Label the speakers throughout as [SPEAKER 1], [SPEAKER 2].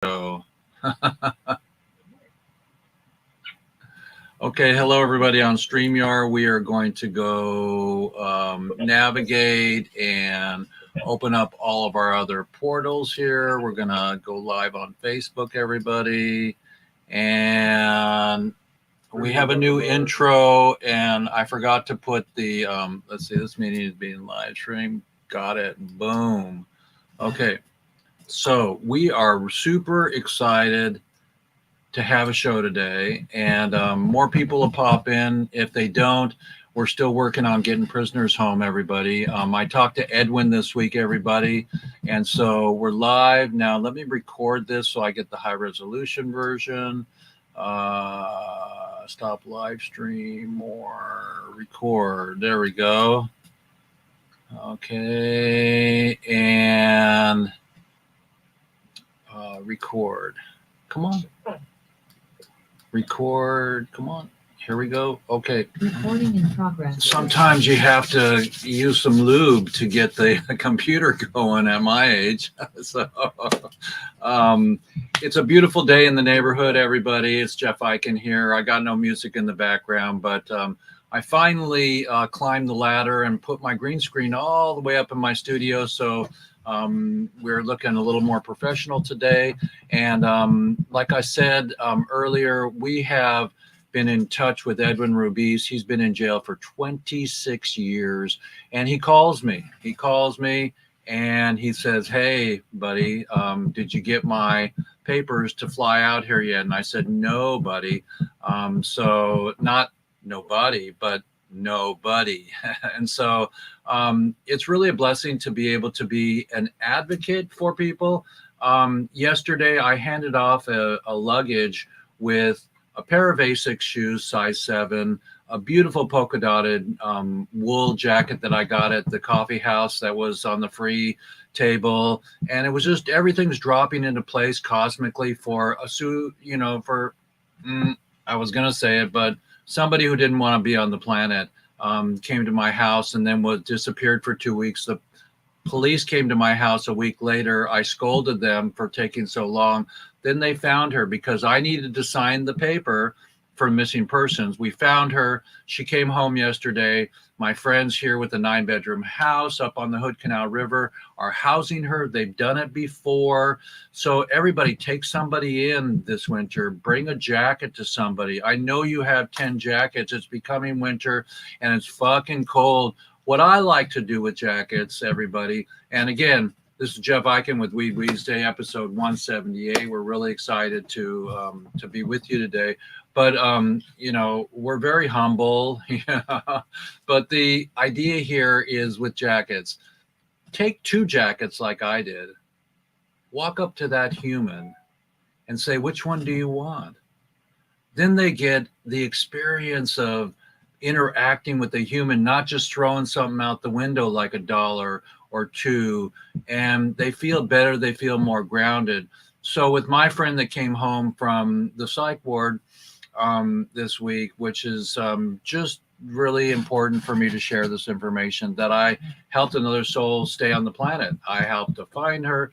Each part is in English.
[SPEAKER 1] show. Okay, hello everybody on StreamYard. We are going to go navigate and open up all of our other portals here. We're going to go live on Facebook, everybody. And we have a new intro, and I forgot to put the, let's see, this meeting is being live streamed. Got it. Boom. Okay. So we are super excited to have a show today, and more people will pop in. If they don't, we're still working on getting prisoners home, everybody. I talked to Edwin this week, everybody, and so we're live now. Let me record this so I get the high resolution version. Stop live stream, more record. There we go. Okay, and record. Come on. Record. Come on. Here we go. Okay.
[SPEAKER 2] Recording in progress.
[SPEAKER 1] Sometimes you have to use some lube to get the computer going at my age. So it's a beautiful day in the neighborhood, everybody. It's Jeff Eichen here. I got no music in the background, but I finally climbed the ladder and put my green screen all the way up in my studio. So we're looking a little more professional today. And like I said earlier, we have been in touch with Edwin Rubiz. He's been in jail for 26 years. And he calls me. He calls me and he says, "Hey, buddy, did you get my papers to fly out here yet?" And I said, "No, buddy." So not nobody, but nobody. And so it's really a blessing to be able to be an advocate for people. Yesterday, I handed off a luggage with a pair of Asics shoes, size 7, a beautiful polka dotted wool jacket that I got at the coffee house that was on the free table. And it was just everything's dropping into place cosmically for a suit, you know, for, I was going to say it, but somebody who didn't want to be on the planet came to my house and then was disappeared for 2 weeks. The police came to my house a week later. I scolded them for taking so long. Then they found her because I needed to sign the paper for missing persons. We found her. She came home yesterday. My friends here with the 9-bedroom house up on the Hood Canal River are housing her. They've done it before. So everybody take somebody in this winter. Bring a jacket to somebody. I know you have 10 jackets. It's becoming winter and it's fucking cold. What I like to do with jackets, everybody, and again, this is Jeff Eichen with WEEDSDAYS, episode 178. We're really excited to be with you today. But, you know, we're very humble. But the idea here is with jackets, take 2 jackets like I did, walk up to that human and say, which one do you want? Then they get the experience of interacting with the human, not just throwing something out the window like $1 or $2, and they feel better. They feel more grounded. So with my friend that came home from the psych ward this week, which is just really important for me to share this information, that I helped another soul stay on the planet. I helped to find her.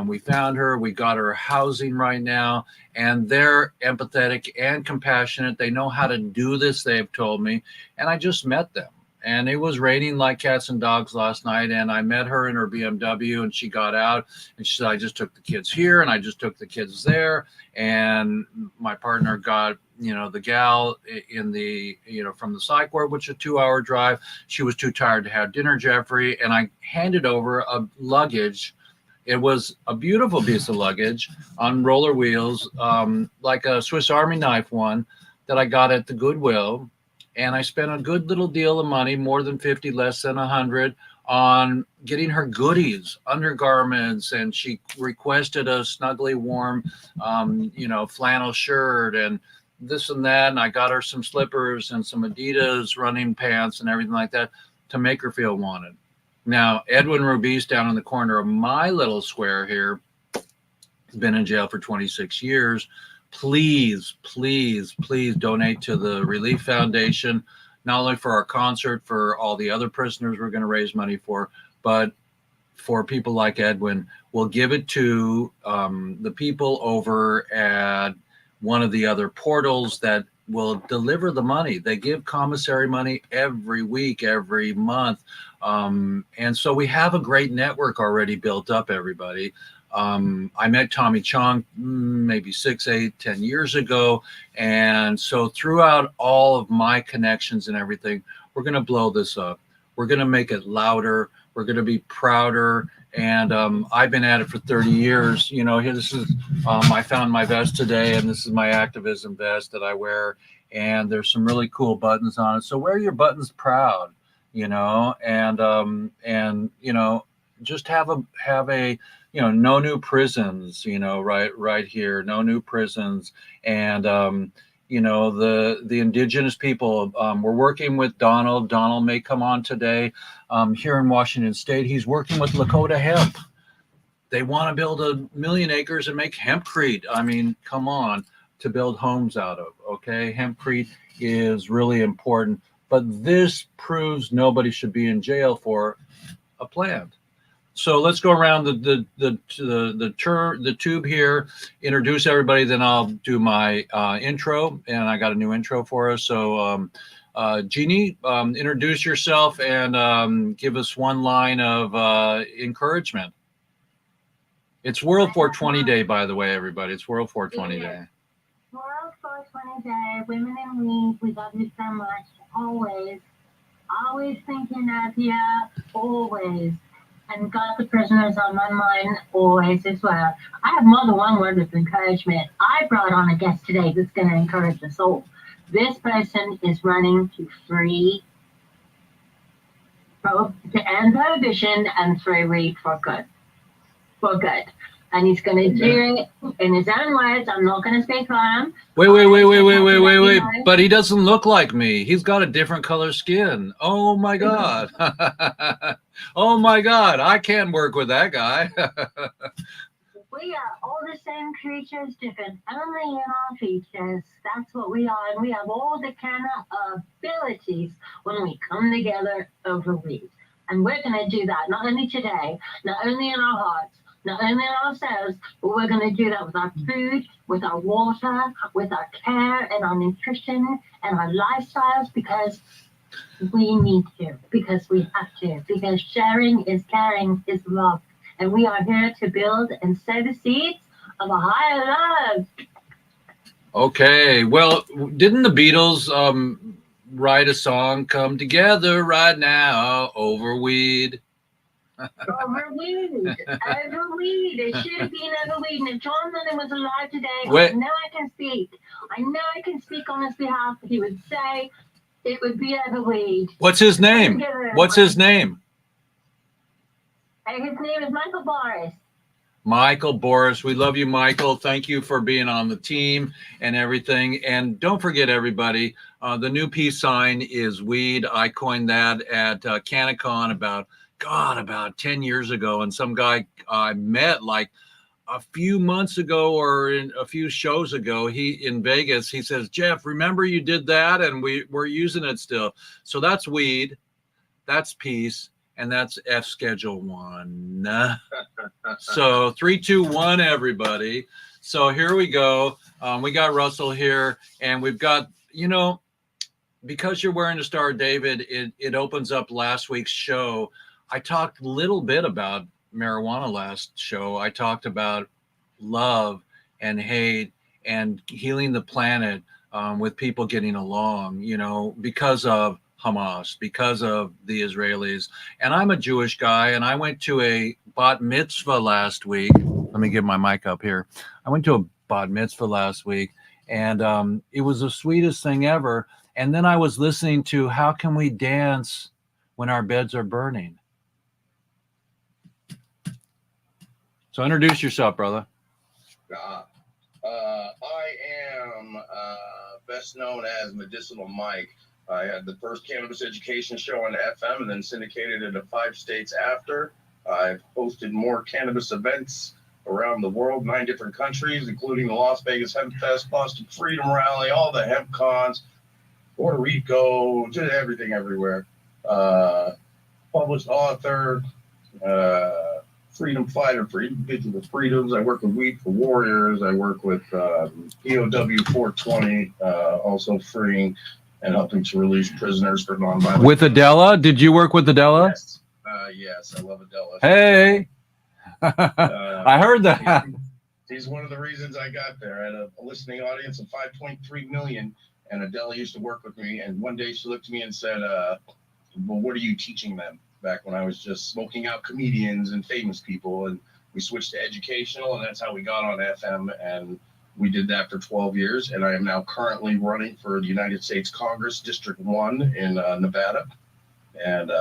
[SPEAKER 1] We found her. We got her housing right now, and they're empathetic and compassionate. They know how to do this, they've told me, and I just met them. And it was raining like cats and dogs last night. And I met her in her BMW and she got out and she said, "I just took the kids here and I just took the kids there." And my partner got, you know, the gal in the, you know, from the psych ward, which is a 2-hour drive. She was too tired to have dinner, Jeffrey. And I handed over a luggage. It was a beautiful piece of luggage on roller wheels, like a Swiss Army knife one that I got at the Goodwill. And I spent a good little deal of money, more than 50, less than 100, on getting her goodies, undergarments, and she requested a snuggly warm, you know, flannel shirt and this and that. And I got her some slippers and some Adidas running pants and everything like that to make her feel wanted. Now, Edwin Rubiz down in the corner of my little square here has been in jail for 26 years. Please, please, please donate to the Relief Foundation, not only for our concert, for all the other prisoners we're going to raise money for, but for people like Edwin, we'll give it to the people over at one of the other portals that will deliver the money. They give commissary money every week, every month. And so we have a great network already built up, everybody. I met Tommy Chong maybe 6, 8, 10 years ago. And so throughout all of my connections and everything, we're going to blow this up. We're going to make it louder. We're going to be prouder. And I've been at it for 30 years. You know, here, this is, I found my vest today, and this is my activism vest that I wear. And there's some really cool buttons on it. So wear your buttons proud, you know, and you know, just have a, you know, no new prisons, you know, right here, no new prisons. And, you know, the indigenous people, we're working with Donald. Donald may come on today here in Washington State. He's working with Lakota Hemp. They want to build 1 million acres and make hempcrete. I mean, come on, to build homes out of. Okay, hempcrete is really important, but this proves nobody should be in jail for a plant. So let's go around the tube here, introduce everybody, then I'll do my intro, and I got a new intro for us. So Jeannie, introduce yourself and give us one line of encouragement. It's World 420 Day, by the way, everybody. It's World 420 Day.
[SPEAKER 2] World 420 Day, Women in We love you so much. Always thinking of you, always. And got the prisoners on my mind always as well. I have more than one word of encouragement. I brought on a guest today that's going to encourage us all. This person is running to end prohibition and free weed for good. For good. And he's going to do it in his own words. I'm not going to speak for him.
[SPEAKER 1] Wait. But he doesn't look like me. He's got a different color skin. Oh, my God. Oh, my God. I can't work with that guy.
[SPEAKER 2] We are all the same creatures, different only in our features. That's what we are. And we have all the kind of abilities when we come together over weed. And we're going to do that, not only today, not only in our hearts, not only in ourselves, but we're going to do that with our food, with our water, with our care and our nutrition and our lifestyles, because we need to, because we have to, because sharing is caring is love. And we are here to build and sow the seeds of a higher love.
[SPEAKER 1] Okay. Well, didn't the Beatles write a song, Come Together Right Now Over Weed?
[SPEAKER 2] Over weed. It should have been over weed. And if John Lennon was alive today,
[SPEAKER 1] Wait.
[SPEAKER 2] I know I can speak. I know I can speak on his behalf. He would say it would be over weed.
[SPEAKER 1] What's his name? What's his name?
[SPEAKER 2] His name is Michael Boris.
[SPEAKER 1] Michael Boris. We love you, Michael. Thank you for being on the team and everything. And don't forget, everybody, the new peace sign is weed. I coined that at CannaCon about 10 years ago. And some guy I met like a few months ago or in a few shows ago, in Vegas, he says, Jeff, remember you did that? And we're using it still. So that's weed. That's peace. And that's F Schedule 1. So 3, 2, 1, everybody. So here we go. We got Russell here, and we've got, you know, because you're wearing a Star of David, it opens up last week's show. I talked a little bit about marijuana last show. I talked about love and hate and healing the planet with people getting along, you know, because of Hamas, because of the Israelis. And I'm a Jewish guy, and I went to a bat mitzvah last week. Let me get my mic up here. I went to a bat mitzvah last week, and it was the sweetest thing ever. And then I was listening to How Can We Dance When Our Beds Are Burning? So introduce yourself, brother.
[SPEAKER 3] I am best known as Medicinal Mike. I had the first cannabis education show on FM and then syndicated it to 5 states after. I've hosted more cannabis events around the world, 9 different countries, including the Las Vegas Hemp Fest, Boston Freedom Rally, all the hemp cons, Puerto Rico, just everything everywhere. Published author, freedom fighter for individual freedoms. I work with Weed for Warriors. I work with POW 420, also freeing and helping to release prisoners for nonviolent.
[SPEAKER 1] With Adela? Did you work with Adela?
[SPEAKER 3] Yes. Yes, I love Adela.
[SPEAKER 1] Hey. I heard that.
[SPEAKER 3] He's one of the reasons I got there. I had a listening audience of 5.3 million, and Adela used to work with me. And one day she looked at me and said, well, what are you teaching them? Back when I was just smoking out comedians and famous people. And we switched to educational, and that's how we got on FM. And we did that for 12 years. And I am now currently running for the United States Congress, District 1 in Nevada. And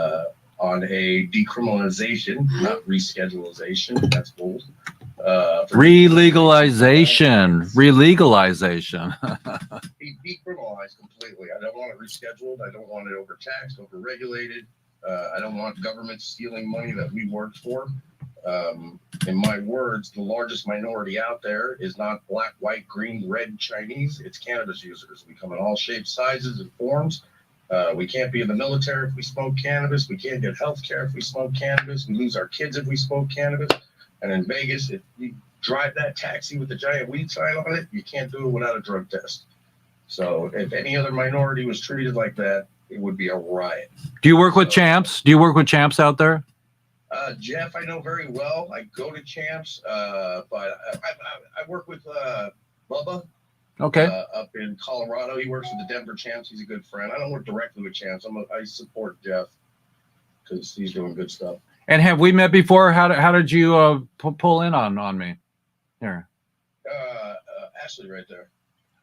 [SPEAKER 3] on a decriminalization, not reschedulization, that's bold.
[SPEAKER 1] Relegalization.
[SPEAKER 3] Decriminalized completely. I don't want it rescheduled. I don't want it overtaxed, overregulated. I don't want government stealing money that we worked for. In my words, the largest minority out there is not black, white, green, red, Chinese. It's cannabis users. We come in all shapes, sizes, and forms. We can't be in the military if we smoke cannabis. We can't get health care if we smoke cannabis. We lose our kids if we smoke cannabis. And in Vegas, if you drive that taxi with the giant weed sign on it, you can't do it without a drug test. So if any other minority was treated like that, it would be a riot.
[SPEAKER 1] Do you work with Champs? Do you work with Champs out there?
[SPEAKER 3] Jeff, I know very well. I go to Champs, but I work with Bubba.
[SPEAKER 1] Okay.
[SPEAKER 3] Up in Colorado. He works with the Denver Champs. He's a good friend. I don't work directly with Champs. I support Jeff because he's doing good stuff.
[SPEAKER 1] And have we met before? How did you pull in on me? Here.
[SPEAKER 3] Ashley right there.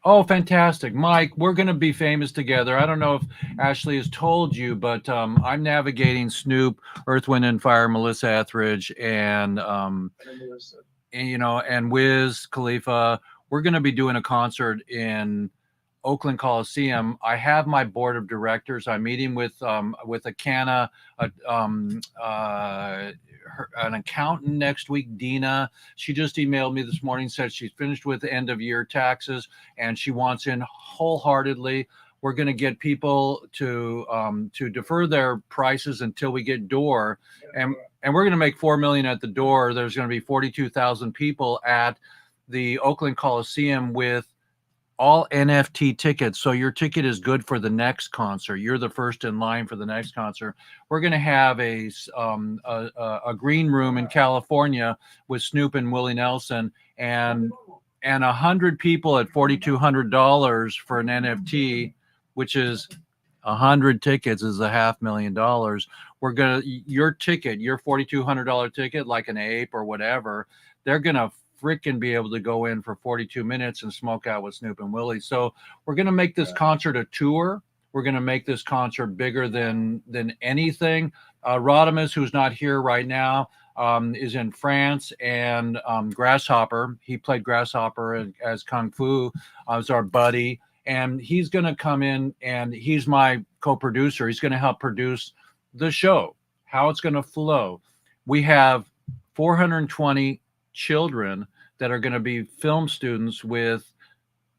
[SPEAKER 1] Oh, fantastic. Mike, we're going to be famous together. I don't know if Ashley has told you, but I'm navigating Snoop, Earth, Wind, and Fire, Melissa Etheridge, and Wiz Khalifa. We're going to be doing a concert in Oakland Coliseum. I have my board of directors. I'm meeting with an accountant next week, Dina. She just emailed me this morning, said she's finished with end of year taxes and she wants in wholeheartedly. We're going to get people to defer their prices until we get door, and we're going to make $4 million at the door. There's going to be 42,000 people at the Oakland Coliseum with all NFT tickets. So your ticket is good for the next concert. You're the first in line for the next concert. We're going to have a green room in California with Snoop and Willie Nelson, and 100 people at $4,200 for an NFT, which is 100 tickets is $500,000. We're going to, your ticket, your $4,200 ticket, like an ape or whatever, they're going to freaking be able to go in for 42 minutes and smoke out with Snoop and Willie. So we're going to make this concert a tour. We're going to make this concert bigger than anything. Rodimus, who's not here right now, is in France, and Grasshopper, he played Grasshopper as Kung Fu, is our buddy, and he's going to come in, and he's my co-producer. He's going to help produce the show, how it's going to flow. We have 420 children that are going to be film students with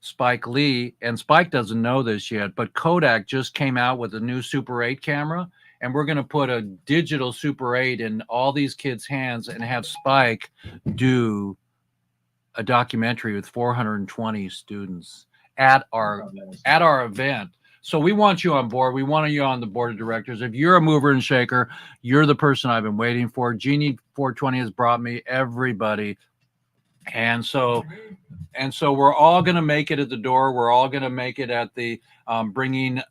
[SPEAKER 1] Spike Lee, and Spike doesn't know this yet, but Kodak just came out with a new Super 8 camera, and we're going to put a digital Super 8 in all these kids' hands and have Spike do a documentary with 420 students at our event. So we want you on board. We want you on the board of directors. If you're a mover and shaker, you're the person I've been waiting for. Genie 420 has brought me everybody. And so we're all going to make it at the door. We're all going to make it at the bringing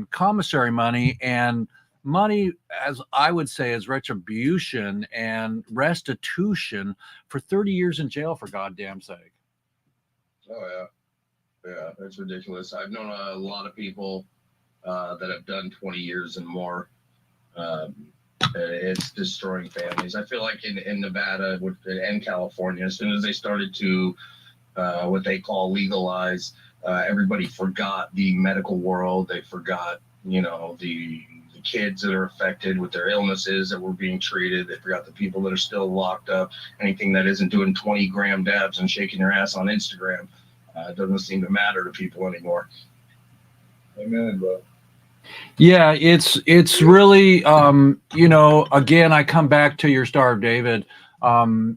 [SPEAKER 1] commissary money, and money, as I would say, is retribution and restitution for 30 years in jail, for goddamn sake.
[SPEAKER 3] Oh, yeah. Yeah, that's ridiculous. I've known a lot of people that have done 20 years and more. It's destroying families. I feel like in Nevada and California, as soon as they started to what they call legalize, everybody forgot the medical world. They forgot, the kids that are affected with their illnesses that were being treated. They forgot the people that are still locked up. Anything that isn't doing 20-gram dabs and shaking your ass on Instagram. It doesn't seem to matter to people anymore.
[SPEAKER 4] Amen, bro.
[SPEAKER 1] Yeah, it's really you know, again, I come back to your Star of David.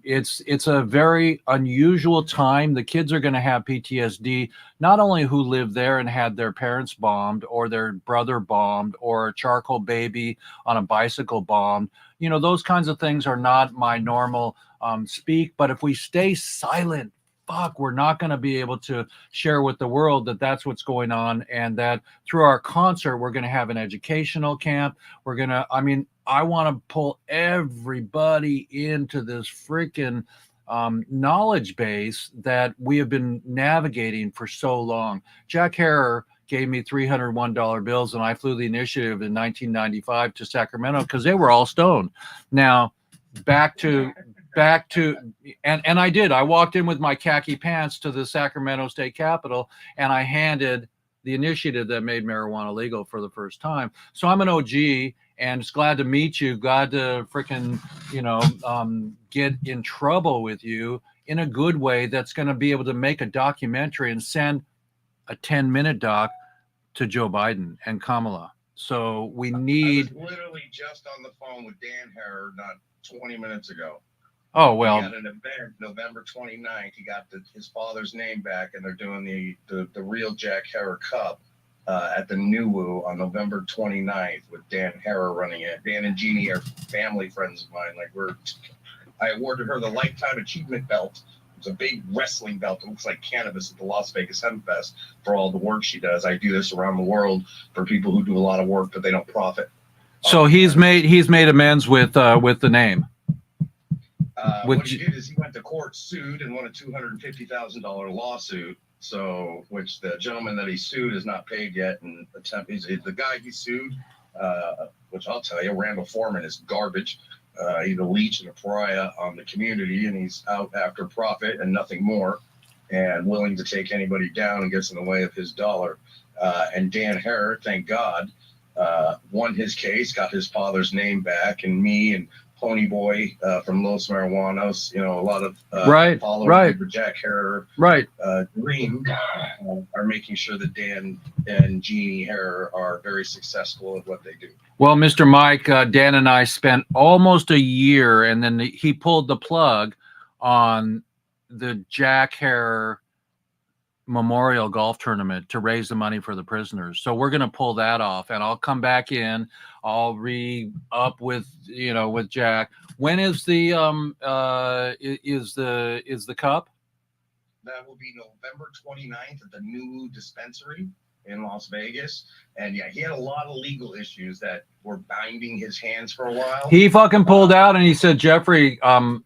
[SPEAKER 1] It's a very unusual time. The kids are going to have PTSD, not only who lived there and had their parents bombed or their brother bombed or a charcoal baby on a bicycle bombed. You know, those kinds of things are not my normal speak. But if we stay silent, fuck, we're not going to be able to share with the world that that's what's going on, and that through our concert, we're going to have an educational camp. We're going to, I mean, I want to pull everybody into this freaking knowledge base that we have been navigating for so long. Jack Harrer gave me $301 bills, and I flew the initiative in 1995 to Sacramento because they were all stoned. Now, back to and I did. I walked in with my khaki pants to the Sacramento State Capitol, and I handed the initiative that made marijuana legal for the first time. So I'm an OG, and it's glad to meet you. Glad to freaking, you know, get in trouble with you in a good way. That's going to be able to make a documentary and send a 10-minute doc to Joe Biden and Kamala. So we need.
[SPEAKER 3] I was literally just on the phone with Dan Harrer not 20 minutes ago.
[SPEAKER 1] Oh, well.
[SPEAKER 3] He had an event November 29th. He got his father's name back, and they're doing the real Jack Harrer Cup at the New Woo on November 29th with Dan Harrer running it. Dan and Jeannie are family friends of mine. I awarded her the Lifetime Achievement Belt. It's a big wrestling belt that looks like cannabis at the Las Vegas Hemp Fest for all the work she does. I do this around the world for people who do a lot of work, but they don't profit.
[SPEAKER 1] So he's made amends with the name.
[SPEAKER 3] What he did is he went to court, sued, and won a $250,000 lawsuit. So, which the gentleman that he sued is not paid yet, and the guy he sued, which I'll tell you, Randall Foreman is garbage. He's a leech and a pariah on the community, and he's out after profit and nothing more, and willing to take anybody down and gets in the way of his dollar. And Dan Harrer, thank God, won his case, got his father's name back, and me and Pony Boy from Los Marijuanos, you know, a lot of followers for Jack Harrer, Dream, are making sure that Dan and Jeannie Harrer are very successful at what they do.
[SPEAKER 1] Well, Mr. Mike, Dan and I spent almost a year, and then he pulled the plug on the Jack Harrer Memorial Golf Tournament to raise the money for the prisoners. So we're going to pull that off, and I'll come back in. I'll re-up with, you know, with Jack. When is the cup?
[SPEAKER 3] That will be November 29th at the New Dispensary in Las Vegas. And yeah, he had a lot of legal issues that were binding his hands for a while.
[SPEAKER 1] He fucking pulled out and he said, Jeffrey, you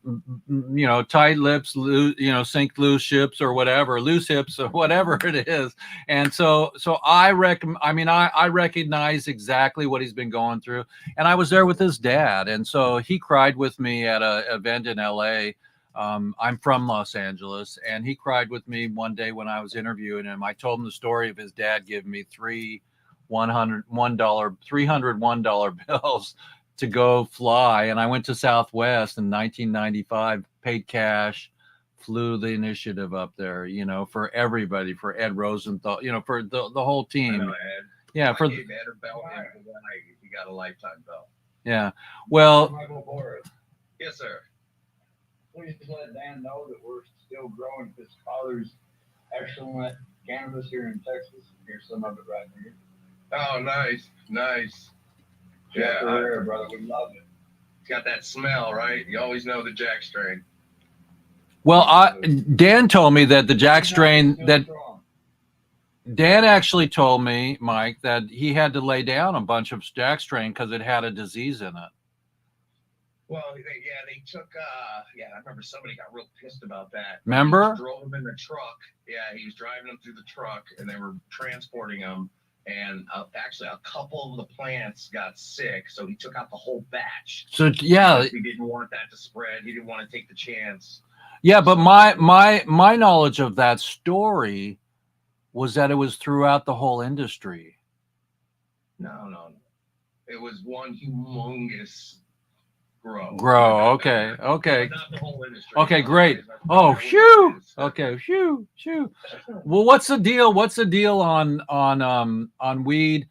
[SPEAKER 1] know, tight lips, you know, sink loose ships or whatever, loose hips or whatever it is. And so I recognize exactly what he's been going through. And I was there with his dad. And so he cried with me at an event in LA. I'm from Los Angeles, and he cried with me one day when I was interviewing him. I told him the story of his dad giving me three $301 bills to go fly. And I went to Southwest in 1995, paid cash, flew the initiative up there, you know, for everybody, for Ed Rosenthal, you know, for the whole team.
[SPEAKER 3] I know, Ed.
[SPEAKER 1] Yeah.
[SPEAKER 3] I gave Ed a belt, and he got a lifetime belt.
[SPEAKER 1] Yeah. Well,
[SPEAKER 3] yes, sir.
[SPEAKER 4] Please let Dan know that we're still growing his father's excellent cannabis here in Texas. Here's some of it right here.
[SPEAKER 3] Oh, nice.
[SPEAKER 4] Yeah, brother, we love it.
[SPEAKER 3] It's got that smell, right? You always know the Jack strain.
[SPEAKER 1] well, Dan told me that the Jack strain that Dan actually told me, Mike, that he had to lay down a bunch of Jack strain because it had a disease in it.
[SPEAKER 3] Well, they took, I remember somebody got real pissed about that.
[SPEAKER 1] Remember?
[SPEAKER 3] Drove him in the truck. Yeah, he was driving them through the truck, and they were transporting them. And actually, a couple of the plants got sick, so he took out the whole batch.
[SPEAKER 1] So, yeah.
[SPEAKER 3] He didn't want that to spread. He didn't want to take the chance.
[SPEAKER 1] Yeah, but my knowledge of that story was that it was throughout the whole industry.
[SPEAKER 3] No. It was one humongous grow.
[SPEAKER 1] Okay.
[SPEAKER 3] Not the whole industry.
[SPEAKER 1] Okay, great. Oh, phew. Okay, phew. Well, what's the deal? What's the deal on weed?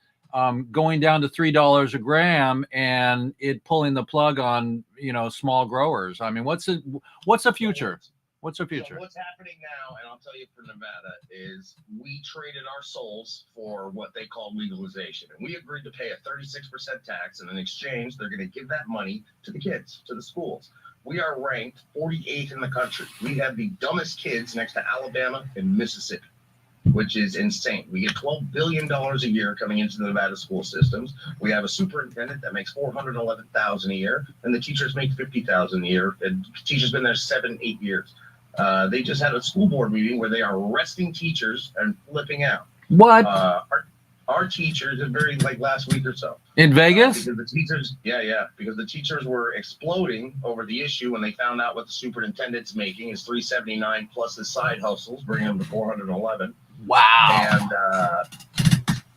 [SPEAKER 1] going down to $3 a gram and it pulling the plug on, small growers. I mean, what's the future? What's the future?
[SPEAKER 3] So what's happening now, and I'll tell you for Nevada, is we traded our souls for what they call legalization. And we agreed to pay a 36% tax, and in exchange, they're going to give that money to the kids, to the schools. We are ranked 48th in the country. We have the dumbest kids next to Alabama and Mississippi, which is insane. We get $12 billion a year coming into the Nevada school systems. We have a superintendent that makes $411,000 a year, and the teachers make $50,000 a year. And teachers been there 7-8 years. They just had a school board meeting where they are arresting teachers and flipping out.
[SPEAKER 1] What?
[SPEAKER 3] Our teachers, like last week or so.
[SPEAKER 1] In Vegas?
[SPEAKER 3] Because the teachers, because the teachers were exploding over the issue when they found out what the superintendent's making is $379 plus his side hustles, bringing them to $411.
[SPEAKER 1] Wow.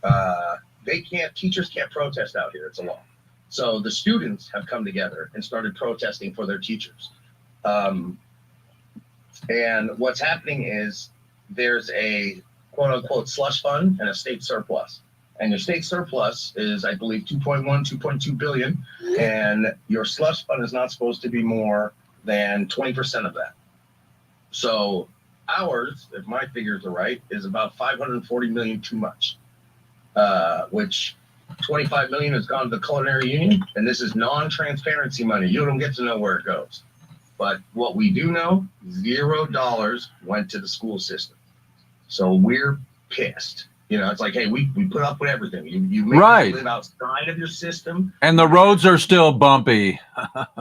[SPEAKER 3] And teachers can't protest out here. It's a law. So the students have come together and started protesting for their teachers. And what's happening is there's a quote unquote slush fund and a state surplus. And your state surplus is, I believe, 2.2 billion. And your slush fund is not supposed to be more than 20% of that. So ours, if my figures are right, is about 540 million too much, which 25 million has gone to the culinary union. And this is non-transparency money. You don't get to know where it goes. But what we do know, $0 went to the school system. So we're pissed. It's like, hey, we put up with everything. You make us live outside of your system.
[SPEAKER 1] And the roads are still bumpy.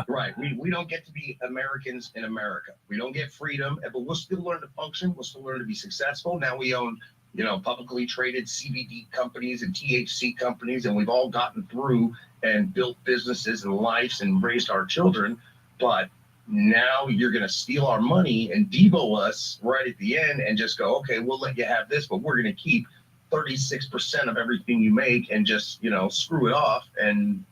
[SPEAKER 3] Right. We don't get to be Americans in America. We don't get freedom, but we'll still learn to function. We'll still learn to be successful. Now we own, publicly traded CBD companies and THC companies, and we've all gotten through and built businesses and lives and raised our children. But now you're going to steal our money and debo us right at the end and just go, okay, we'll let you have this, but we're going to keep 36% of everything you make and just, screw it off and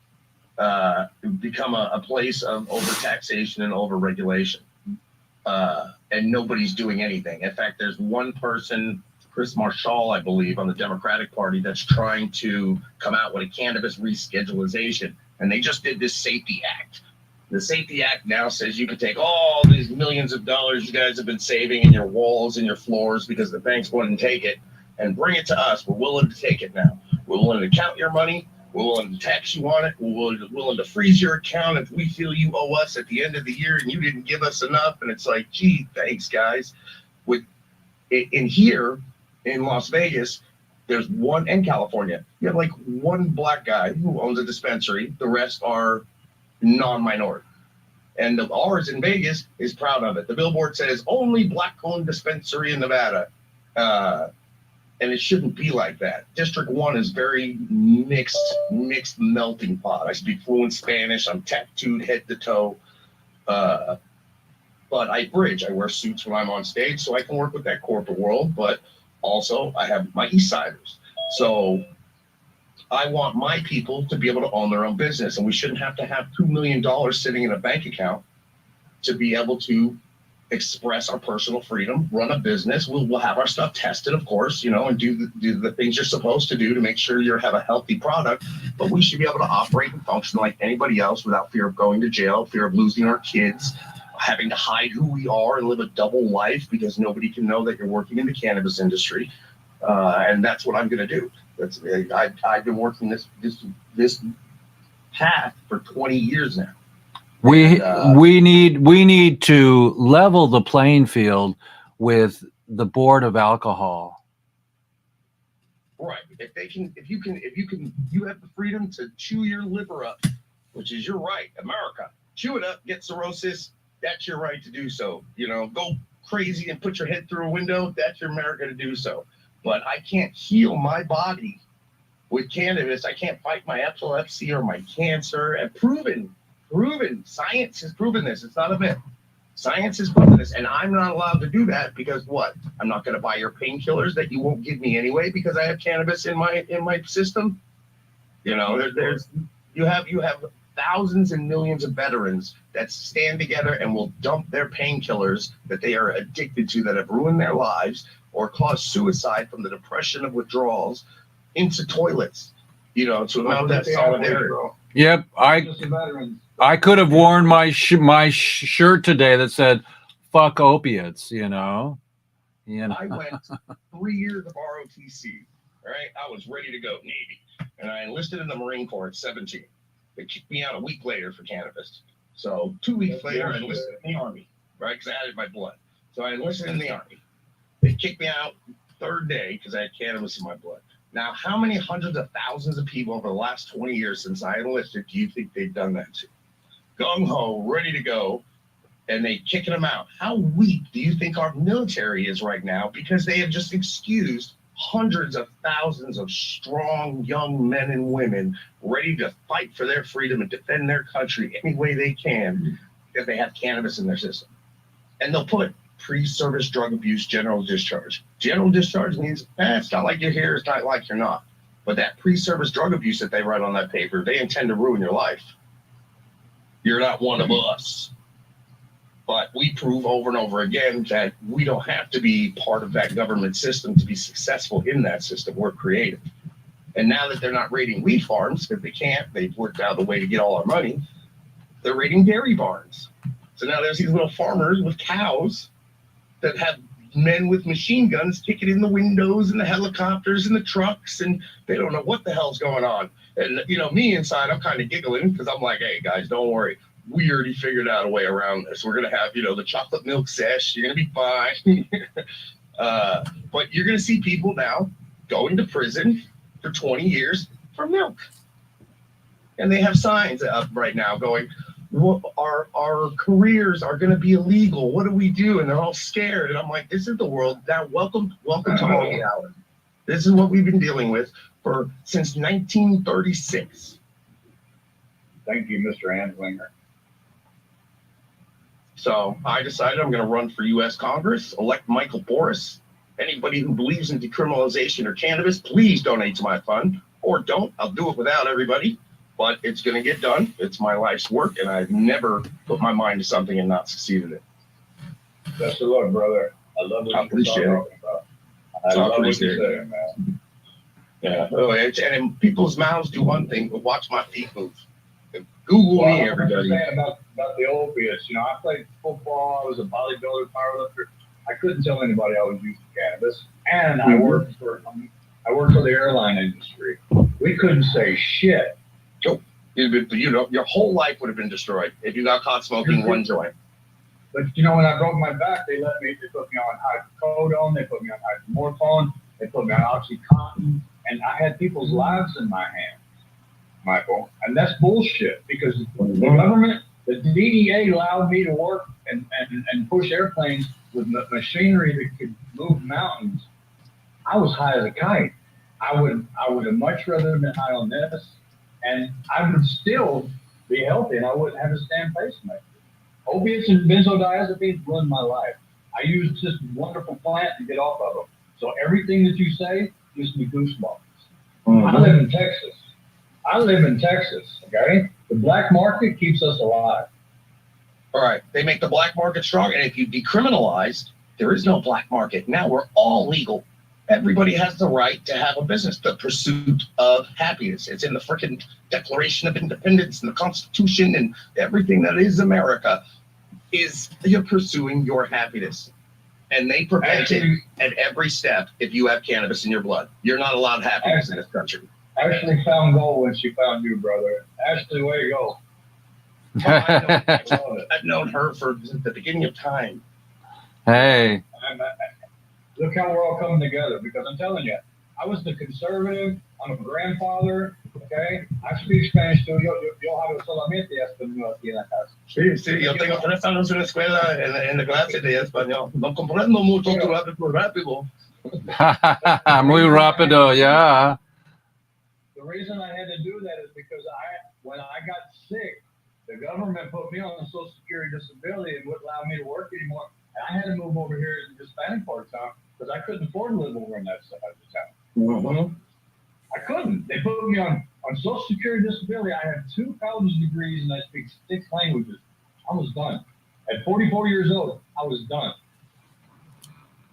[SPEAKER 3] become a place of overtaxation and overregulation. And nobody's doing anything. In fact, there's one person, Chris Marshall, I believe, on the Democratic Party that's trying to come out with a cannabis reschedulization. And they just did this Safety Act. The Safety Act now says you can take all these millions of dollars you guys have been saving in your walls and your floors because the banks wouldn't take it and bring it to us. We're willing to take it now. We're willing to count your money. We're willing to tax you on it. We're willing to freeze your account if we feel you owe us at the end of the year and you didn't give us enough. And it's like, gee, thanks, guys. In here in Las Vegas, there's one in California. You have like one black guy who owns a dispensary. The rest are non-minority. And ours in Vegas is proud of it. The billboard says only black-owned dispensary in Nevada. And it shouldn't be like that. District 1 is very mixed melting pot. I speak fluent Spanish. I'm tattooed head to toe. But I bridge. I wear suits when I'm on stage so I can work with that corporate world. But also I have my East Siders. So I want my people to be able to own their own business, and we shouldn't have to have $2 million sitting in a bank account to be able to express our personal freedom, run a business. We'll have our stuff tested, of course, and do the things you're supposed to do to make sure you have a healthy product. But we should be able to operate and function like anybody else without fear of going to jail, fear of losing our kids, having to hide who we are and live a double life because nobody can know that you're working in the cannabis industry. And that's what I'm going to do. I've been working this path for 20 years now.
[SPEAKER 1] We need to level the playing field with the Board of Alcohol.
[SPEAKER 3] Right. If you have the freedom to chew your liver up, which is your right, America. Chew it up, get cirrhosis. That's your right to do so. Go crazy and put your head through a window. That's your America to do so. But I can't heal my body with cannabis. I can't fight my epilepsy or my cancer. And proven. Science has proven this. It's not a myth. Science has proven this. And I'm not allowed to do that because what? I'm not going to buy your painkillers that you won't give me anyway because I have cannabis in my system. You have thousands and millions of veterans that stand together and will dump their painkillers that they are addicted to that have ruined their lives or caused suicide from the depression of withdrawals into toilets. you know, to amount that solidarity.
[SPEAKER 1] Yep,
[SPEAKER 4] Just the veterans.
[SPEAKER 1] I could have worn my shirt today that said "fuck opiates," you know.
[SPEAKER 3] I went 3 years of ROTC, right? I was ready to go, Navy. And I enlisted in the Marine Corps at 17. They kicked me out a week later for cannabis. So 2 weeks later, I enlisted in the Army, right? Because I added my blood. So I enlisted in the Army. They kicked me out third day because I had cannabis in my blood. Now, how many hundreds of thousands of people over the last 20 years since I enlisted do you think they've done that to? Gung-ho, ready to go, and they kicking them out. How weak do you think our military is right now? Because they have just excused hundreds of thousands of strong young men and women ready to fight for their freedom and defend their country any way they can if they have cannabis in their system. And they'll put pre-service drug abuse general discharge. General discharge means, it's not like you're here, it's not like you're not. But that pre-service drug abuse that they write on that paper, they intend to ruin your life. You're not one of us. But we prove over and over again that we don't have to be part of that government system to be successful in that system. We're creative. And now that they're not raiding wheat farms, because they can't, they've worked out a way to get all our money, they're raiding dairy barns. So now there's these little farmers with cows that have men with machine guns kicking in the windows and the helicopters and the trucks, and they don't know what the hell's going on. And, you know, me inside, I'm kind of giggling because I'm like, hey, guys, don't worry. We already figured out a way around this. We're going to have, you know, the chocolate milk sesh. You're going to be fine. But you're going to see people now going to prison for 20 years for milk. And they have signs up right now going, our careers are going to be illegal. What do we do? And they're all scared. And I'm like, this is the world. Now, welcome to all reality. This is what we've been dealing with since 1936.
[SPEAKER 4] Thank you, Mr. Anslinger.
[SPEAKER 3] So I decided I'm going to run for U.S. Congress, elect Michael Boris. Anybody who believes in decriminalization or cannabis, please donate to my fund. Or don't. I'll do it without everybody. But it's going to get done. It's my life's work, and I've never put my mind to something and not succeeded in it.
[SPEAKER 4] Best of luck, brother. I love what you're talking about. I love what you're saying, man.
[SPEAKER 3] Yeah. And people's mouths do one thing, but watch my feet move. Google me, everybody.
[SPEAKER 4] About the opiates, you know, I played football. I was a bodybuilder, powerlifter. I couldn't tell anybody I was using cannabis, and I worked for the airline industry. We couldn't say shit.
[SPEAKER 3] Nope. You know, your whole life would have been destroyed if you got caught smoking one joint.
[SPEAKER 4] But you know, when I broke my back, they put me on hydrocodone, they put me on hydromorphone, they put me on OxyContin, and I had people's lives in my hands, Michael. And that's bullshit because the government, the DEA allowed me to work and push airplanes with machinery that could move mountains. I was high as a kite. I would have much rather been high on this, and I would still be healthy, and I wouldn't have a damn pacemaker. Opiates and benzodiazepines ruined my life. I used this wonderful plant to get off of them. So everything that you say gives me goosebumps. I live in Texas. Okay? The black market keeps us alive.
[SPEAKER 3] All right. They make the black market strong, and if you decriminalize, there is no black market. Now we're all legal. Everybody has the right to have a business. The pursuit of happiness. It's in the freaking Declaration of Independence and the Constitution and everything that is America. Is you're pursuing your happiness. And they prevent it at every step if you have cannabis in your blood. You're not allowed happiness in this country.
[SPEAKER 4] Ashley found gold when she found you, brother. Ashley, way to go.
[SPEAKER 3] I've known her since the beginning of time.
[SPEAKER 1] Hey.
[SPEAKER 4] Look how we're all coming together, because I'm telling you, I was the conservative. I'm a grandfather. Okay, I speak Spanish too. Yo hablo solamente español aquí en la casa.
[SPEAKER 3] Sí, yo tengo 3 años en la escuela, en la clase de español. No comprendo mucho, tú hablas muy rápido.
[SPEAKER 1] Muy rápido, yeah.
[SPEAKER 4] The reason I had to do that is because when I got sick, the government put me on Social Security disability and wouldn't allow me to work anymore. And I had to move over here to the Hispanic part of town because I couldn't afford to live over in that side of the town.
[SPEAKER 3] Mm-hmm.
[SPEAKER 4] I couldn't. They put me on Social Security disability. I have 2 college degrees and I speak 6 languages. I was done. At 44 years old, I was done.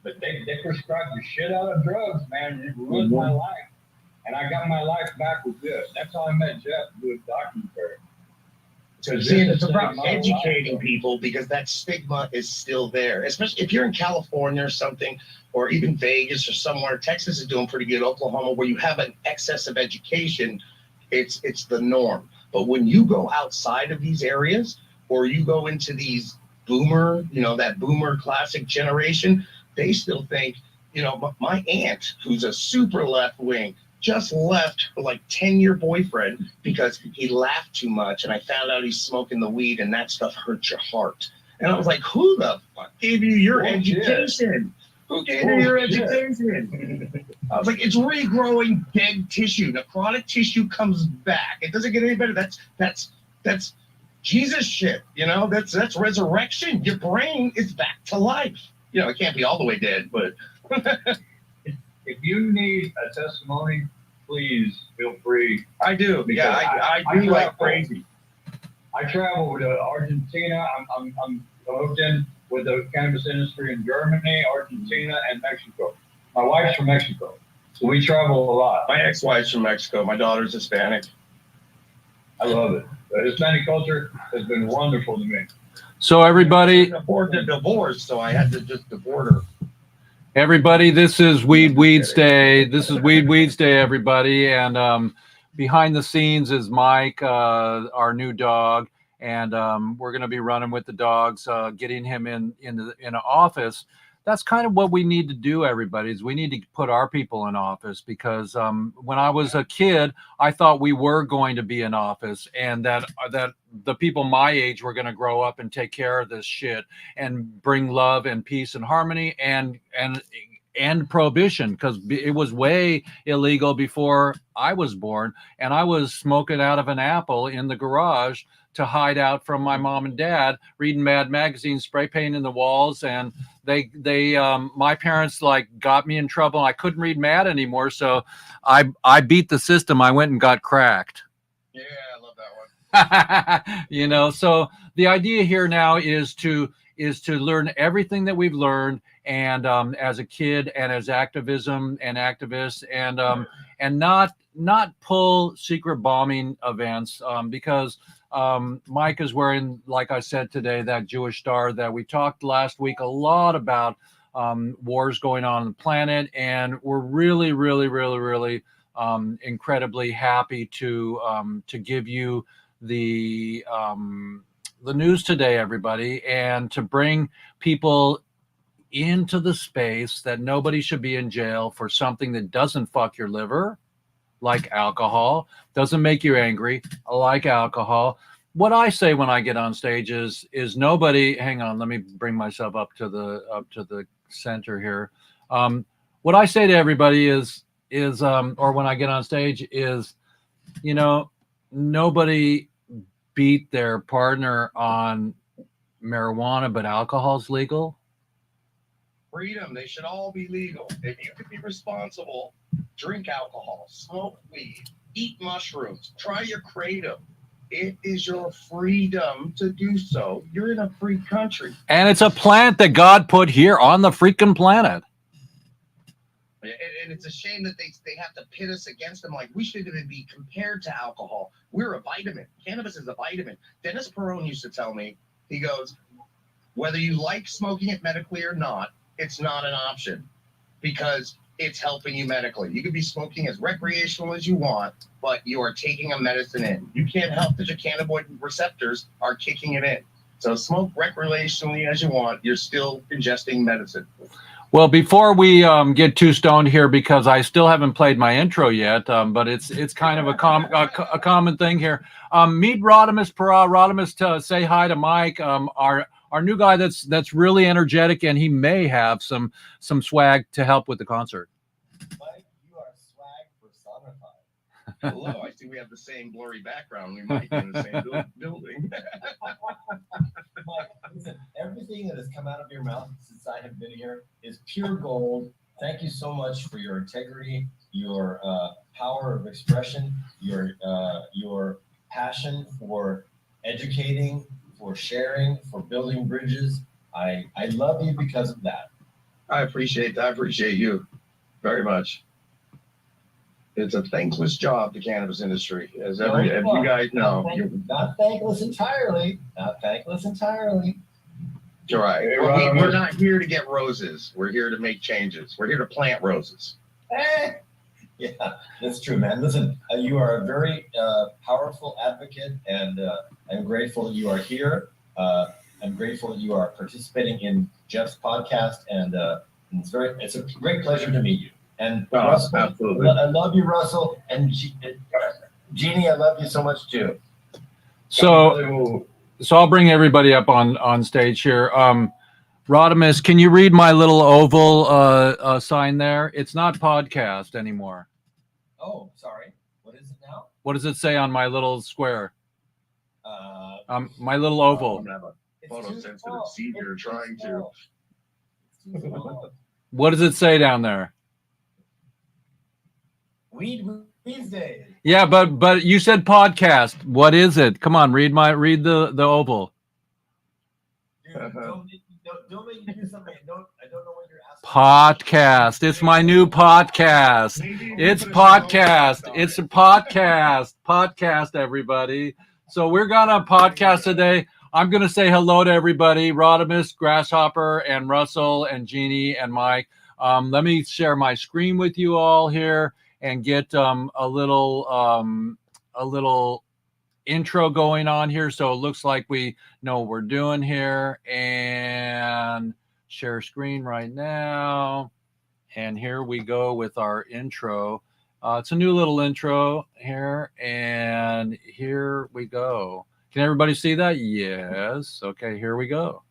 [SPEAKER 4] But they prescribed the shit out of drugs, man. And it ruined my life. And I got my life back with this. That's how I met Jeff, doing documentary.
[SPEAKER 5] See, it's about educating people because that stigma is still there, especially if you're in California or something, or even Vegas or somewhere. Texas is doing pretty good. Oklahoma, where you have an excess of education, it's the norm. But when you go outside of these areas, or you go into these boomer, that boomer classic generation, they still think, my aunt, who's a super left wing, just left her like 10-year boyfriend because he laughed too much, and I found out he's smoking the weed, and that stuff hurts your heart. And I was like, who the fuck gave you your education? Who gave you your education? I was like, it's regrowing dead tissue. Necrotic tissue comes back. It doesn't get any better. That's Jesus shit. That's resurrection. Your brain is back to life. It can't be all the way dead, but
[SPEAKER 4] if you need a testimony, please feel free.
[SPEAKER 5] I do. Yeah, I do like crazy.
[SPEAKER 4] I travel to Argentina. I'm hooked in with the cannabis industry in Germany, Argentina, and Mexico. My wife's from Mexico, so we travel a lot.
[SPEAKER 5] My ex-wife's from Mexico. My daughter's Hispanic.
[SPEAKER 4] I love it. The Hispanic culture has been wonderful to me.
[SPEAKER 1] So everybody,
[SPEAKER 5] I couldn't afford the divorce, so I had to just divorce her.
[SPEAKER 1] everybody, this is Weeds Day. This is Weeds Day, everybody. And behind the scenes is Mike, our new dog. And we're going to be running with the dogs, getting him in an office. That's kind of what we need to do, everybody, is we need to put our people in office, because when I was a kid, I thought we were going to be in office, and that the people my age were going to grow up and take care of this shit and bring love and peace and harmony and prohibition, because it was way illegal before I was born, and I was smoking out of an apple in the garage to hide out from my mom and dad, reading Mad magazine, spray painting the walls. And they my parents got me in trouble. I couldn't read Mad anymore, so I beat the system. I went and got cracked.
[SPEAKER 5] Yeah, I love that one.
[SPEAKER 1] So the idea here now is to learn everything that we've learned, and as a kid, and as activism and activists, and not pull secret bombing events, because Mike is wearing, like I said today, that Jewish star that we talked last week a lot about, wars going on the planet, and we're really, really, really, really incredibly happy to give you the news today, everybody, and to bring people into the space that nobody should be in jail for something that doesn't fuck your liver, like alcohol, doesn't make you angry, like alcohol. What I say when I get on stage is nobody, hang on, let me bring myself up to the center here. What I say to everybody is or when I get on stage is, nobody beat their partner on marijuana, but alcohol's legal.
[SPEAKER 5] Freedom. They should all be legal. If you could be responsible, drink alcohol, smoke weed, eat mushrooms, try your kratom. It is your freedom to do so. You're in a free country.
[SPEAKER 1] And it's a plant that God put here on the freaking planet.
[SPEAKER 5] And it's a shame that they have to pit us against them. Like, we shouldn't even be compared to alcohol. We're a vitamin. Cannabis is a vitamin. Dennis Perone used to tell me, he goes, whether you like smoking it medically or not, it's not an option, because it's helping you medically. You could be smoking as recreational as you want, but you are taking a medicine in. You can't help that your cannabinoid receptors are kicking it in. So smoke recreationally as you want. You're still ingesting medicine.
[SPEAKER 1] Well, before we get too stoned here, because I still haven't played my intro yet, but it's kind of a common thing here. Meet Rodimus Para. Rodimus, say hi to Mike, our new guy that's really energetic, and he may have some swag to help with the concert.
[SPEAKER 6] Mike, you are swag personified.
[SPEAKER 5] Hello, I see we have the same blurry background. We might be in the same building.
[SPEAKER 6] Mike, listen, everything that has come out of your mouth since I have been here is pure gold. Thank you so much for your integrity, your power of expression, your passion for educating, for sharing, for building bridges. I love you because of that.
[SPEAKER 5] I appreciate that. I appreciate you very much.
[SPEAKER 3] It's a thankless job, the cannabis industry, as
[SPEAKER 6] No,
[SPEAKER 3] as you guys know.
[SPEAKER 6] Not thankless entirely. Not thankless entirely.
[SPEAKER 3] You're right.
[SPEAKER 4] Hey,
[SPEAKER 3] Well,
[SPEAKER 4] Rob,
[SPEAKER 3] we're not here to get roses. We're here to make changes. We're here to plant roses.
[SPEAKER 6] Yeah, that's true, man. Listen, you are a very powerful advocate, and I'm grateful that you are here. I'm grateful that you are participating in Jeff's podcast, and it's a great pleasure to meet you. And Russell,
[SPEAKER 3] absolutely.
[SPEAKER 6] I love you, Russell, and Jeannie, I love you so much too.
[SPEAKER 1] So I'll bring everybody up on stage here. Rodimus, can you read my little oval sign there? It's not podcast anymore.
[SPEAKER 6] Oh, sorry. What is it now?
[SPEAKER 1] What does it say on my little square? My little oval.
[SPEAKER 3] I have a photosensitive senior trying to.
[SPEAKER 1] What does it say down there?
[SPEAKER 6] WEEDSDAYS.
[SPEAKER 1] Yeah, but you said podcast. What is it? Come on, read the oval.
[SPEAKER 6] Dude, don't make me do something. I don't know what you're asking.
[SPEAKER 1] Podcast. It's my new podcast. It's podcast. It's a podcast. Podcast, everybody. So we're gonna podcast today. I'm gonna say hello to everybody. Rodimus, Grasshopper, and Russell, and Jeannie, and Mike. Let me share my screen with you all here and get a little intro going on here, so it looks like we know what we're doing here. And share screen right now, and here we go with our intro. It's a new little intro here, and here we go. Can everybody see that? Yes. Okay, here we go.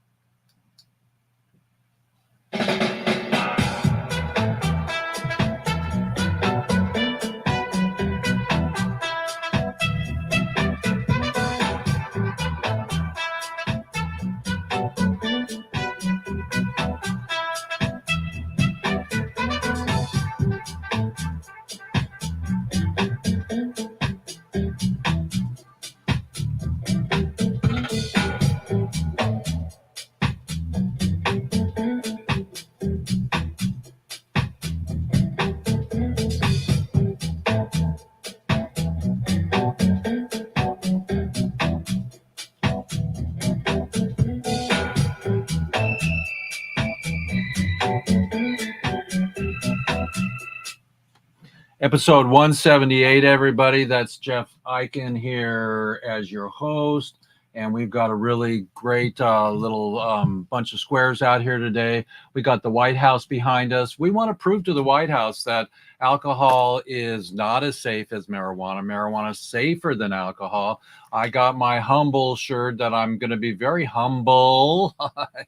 [SPEAKER 1] Episode 178, everybody. That's Jeff Eichen here as your host. And we've got a really great little bunch of squares out here today. We got the White House behind us. We want to prove to the White House that alcohol is not as safe as marijuana. Marijuana is safer than alcohol. I got my humble shirt that I'm going to be very humble,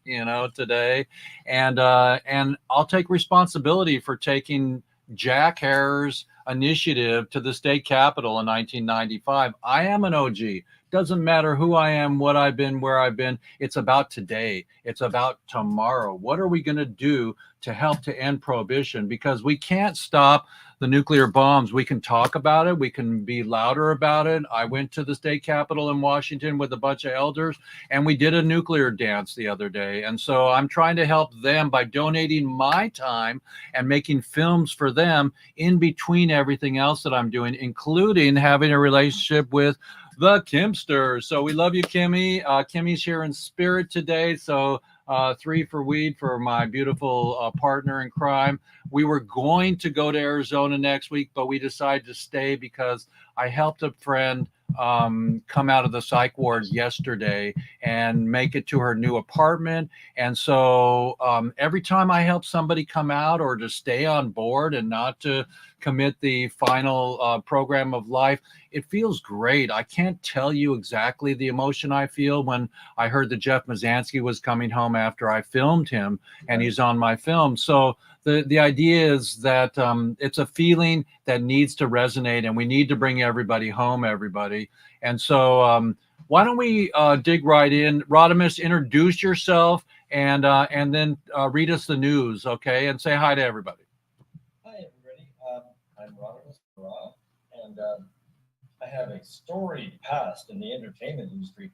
[SPEAKER 1] today. And I'll take responsibility for taking Jack Harer's initiative to the state capitol in 1995. I am an OG. Doesn't matter who I am, what I've been, where I've been. It's about today. It's about tomorrow. What are we going to do to help to end prohibition? Because we can't stop the nuclear bombs. We can talk about it. We can be louder about it. I went to the state capitol in Washington with a bunch of elders, and we did a nuclear dance the other day. And so I'm trying to help them by donating my time and making films for them in between everything else that I'm doing, including having a relationship with the Kimsters. So we love you, Kimmy. Kimmy's here in spirit today. So 3 for weed for my beautiful partner in crime. We were going to go to Arizona next week, but we decided to stay because I helped a friend come out of the psych ward yesterday and make it to her new apartment. And so every time I help somebody come out or to stay on board and not to commit the final program of life, it feels great. I can't tell you exactly the emotion I feel when I heard that Jeff Mazansky was coming home after I filmed him, and he's on my film. So the idea is that it's a feeling that needs to resonate, and we need to bring everybody home, everybody. And so why don't we dig right in? Rodimus, introduce yourself and then read us the news, okay? And say hi to everybody.
[SPEAKER 6] Hi, everybody. I'm Rodimus, and I have a storied past in the entertainment industry.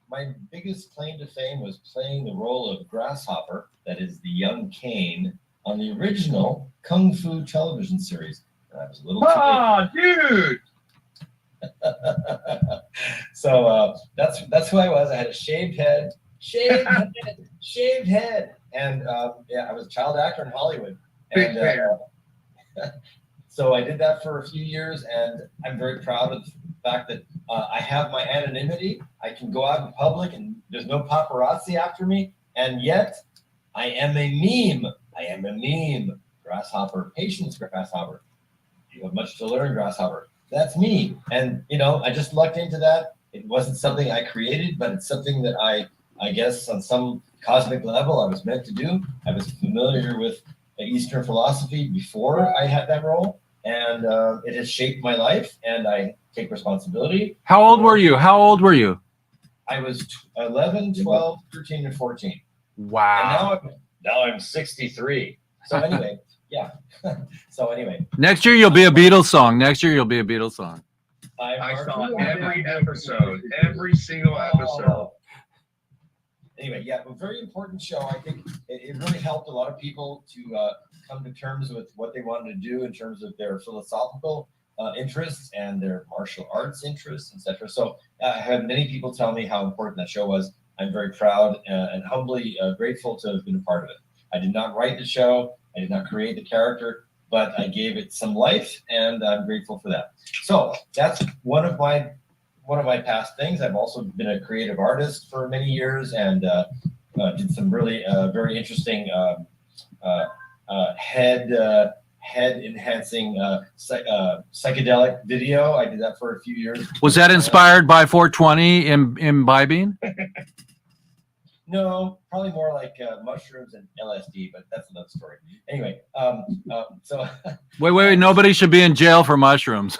[SPEAKER 6] My biggest claim to fame was playing the role of Grasshopper, that is the young Caine, on the original Kung Fu television series. And I was a little too late.
[SPEAKER 4] Oh, dude.
[SPEAKER 6] So that's who I was. I had a shaved head, shaved head, and yeah, I was a child actor in Hollywood.
[SPEAKER 4] Big
[SPEAKER 6] And
[SPEAKER 4] fan.
[SPEAKER 6] so I did that for a few years, and I'm very proud of the fact that I have my anonymity. I can go out in public, and there's no paparazzi after me, and yet I am a meme. I am a meme. Grasshopper, patience, Grasshopper. You have much to learn, Grasshopper. That's me. And, you know, I just lucked into that. It wasn't something I created, but it's something that I guess on some cosmic level I was meant to do. I was familiar with Eastern philosophy before I had that role, and it has shaped my life, and I take responsibility.
[SPEAKER 1] How old were you? How old were you?
[SPEAKER 6] I was 11, 12, 13, and 14.
[SPEAKER 1] Wow.
[SPEAKER 6] And now I'm 63. So anyway, yeah. So anyway.
[SPEAKER 1] Next year you'll be a Beatles song. Next year you'll be a Beatles song.
[SPEAKER 3] I saw every episode, every single episode.
[SPEAKER 6] Anyway, yeah, a very important show. I think it really helped a lot of people to come to terms with what they wanted to do in terms of their philosophical interests and their martial arts interests, etc. So I had many people tell me how important that show was. I'm very proud and humbly grateful to have been a part of it. I did not write the show. I did not create the character, but I gave it some life, and I'm grateful for that. So that's one of my past things. I've also been a creative artist for many years, and did some really very interesting head enhancing psychedelic video. I did that for a few years.
[SPEAKER 1] Was that inspired by 420 imbibing?
[SPEAKER 6] No, probably more like mushrooms and LSD, but that's another story. Anyway, so
[SPEAKER 1] Wait. Nobody should be in jail for mushrooms.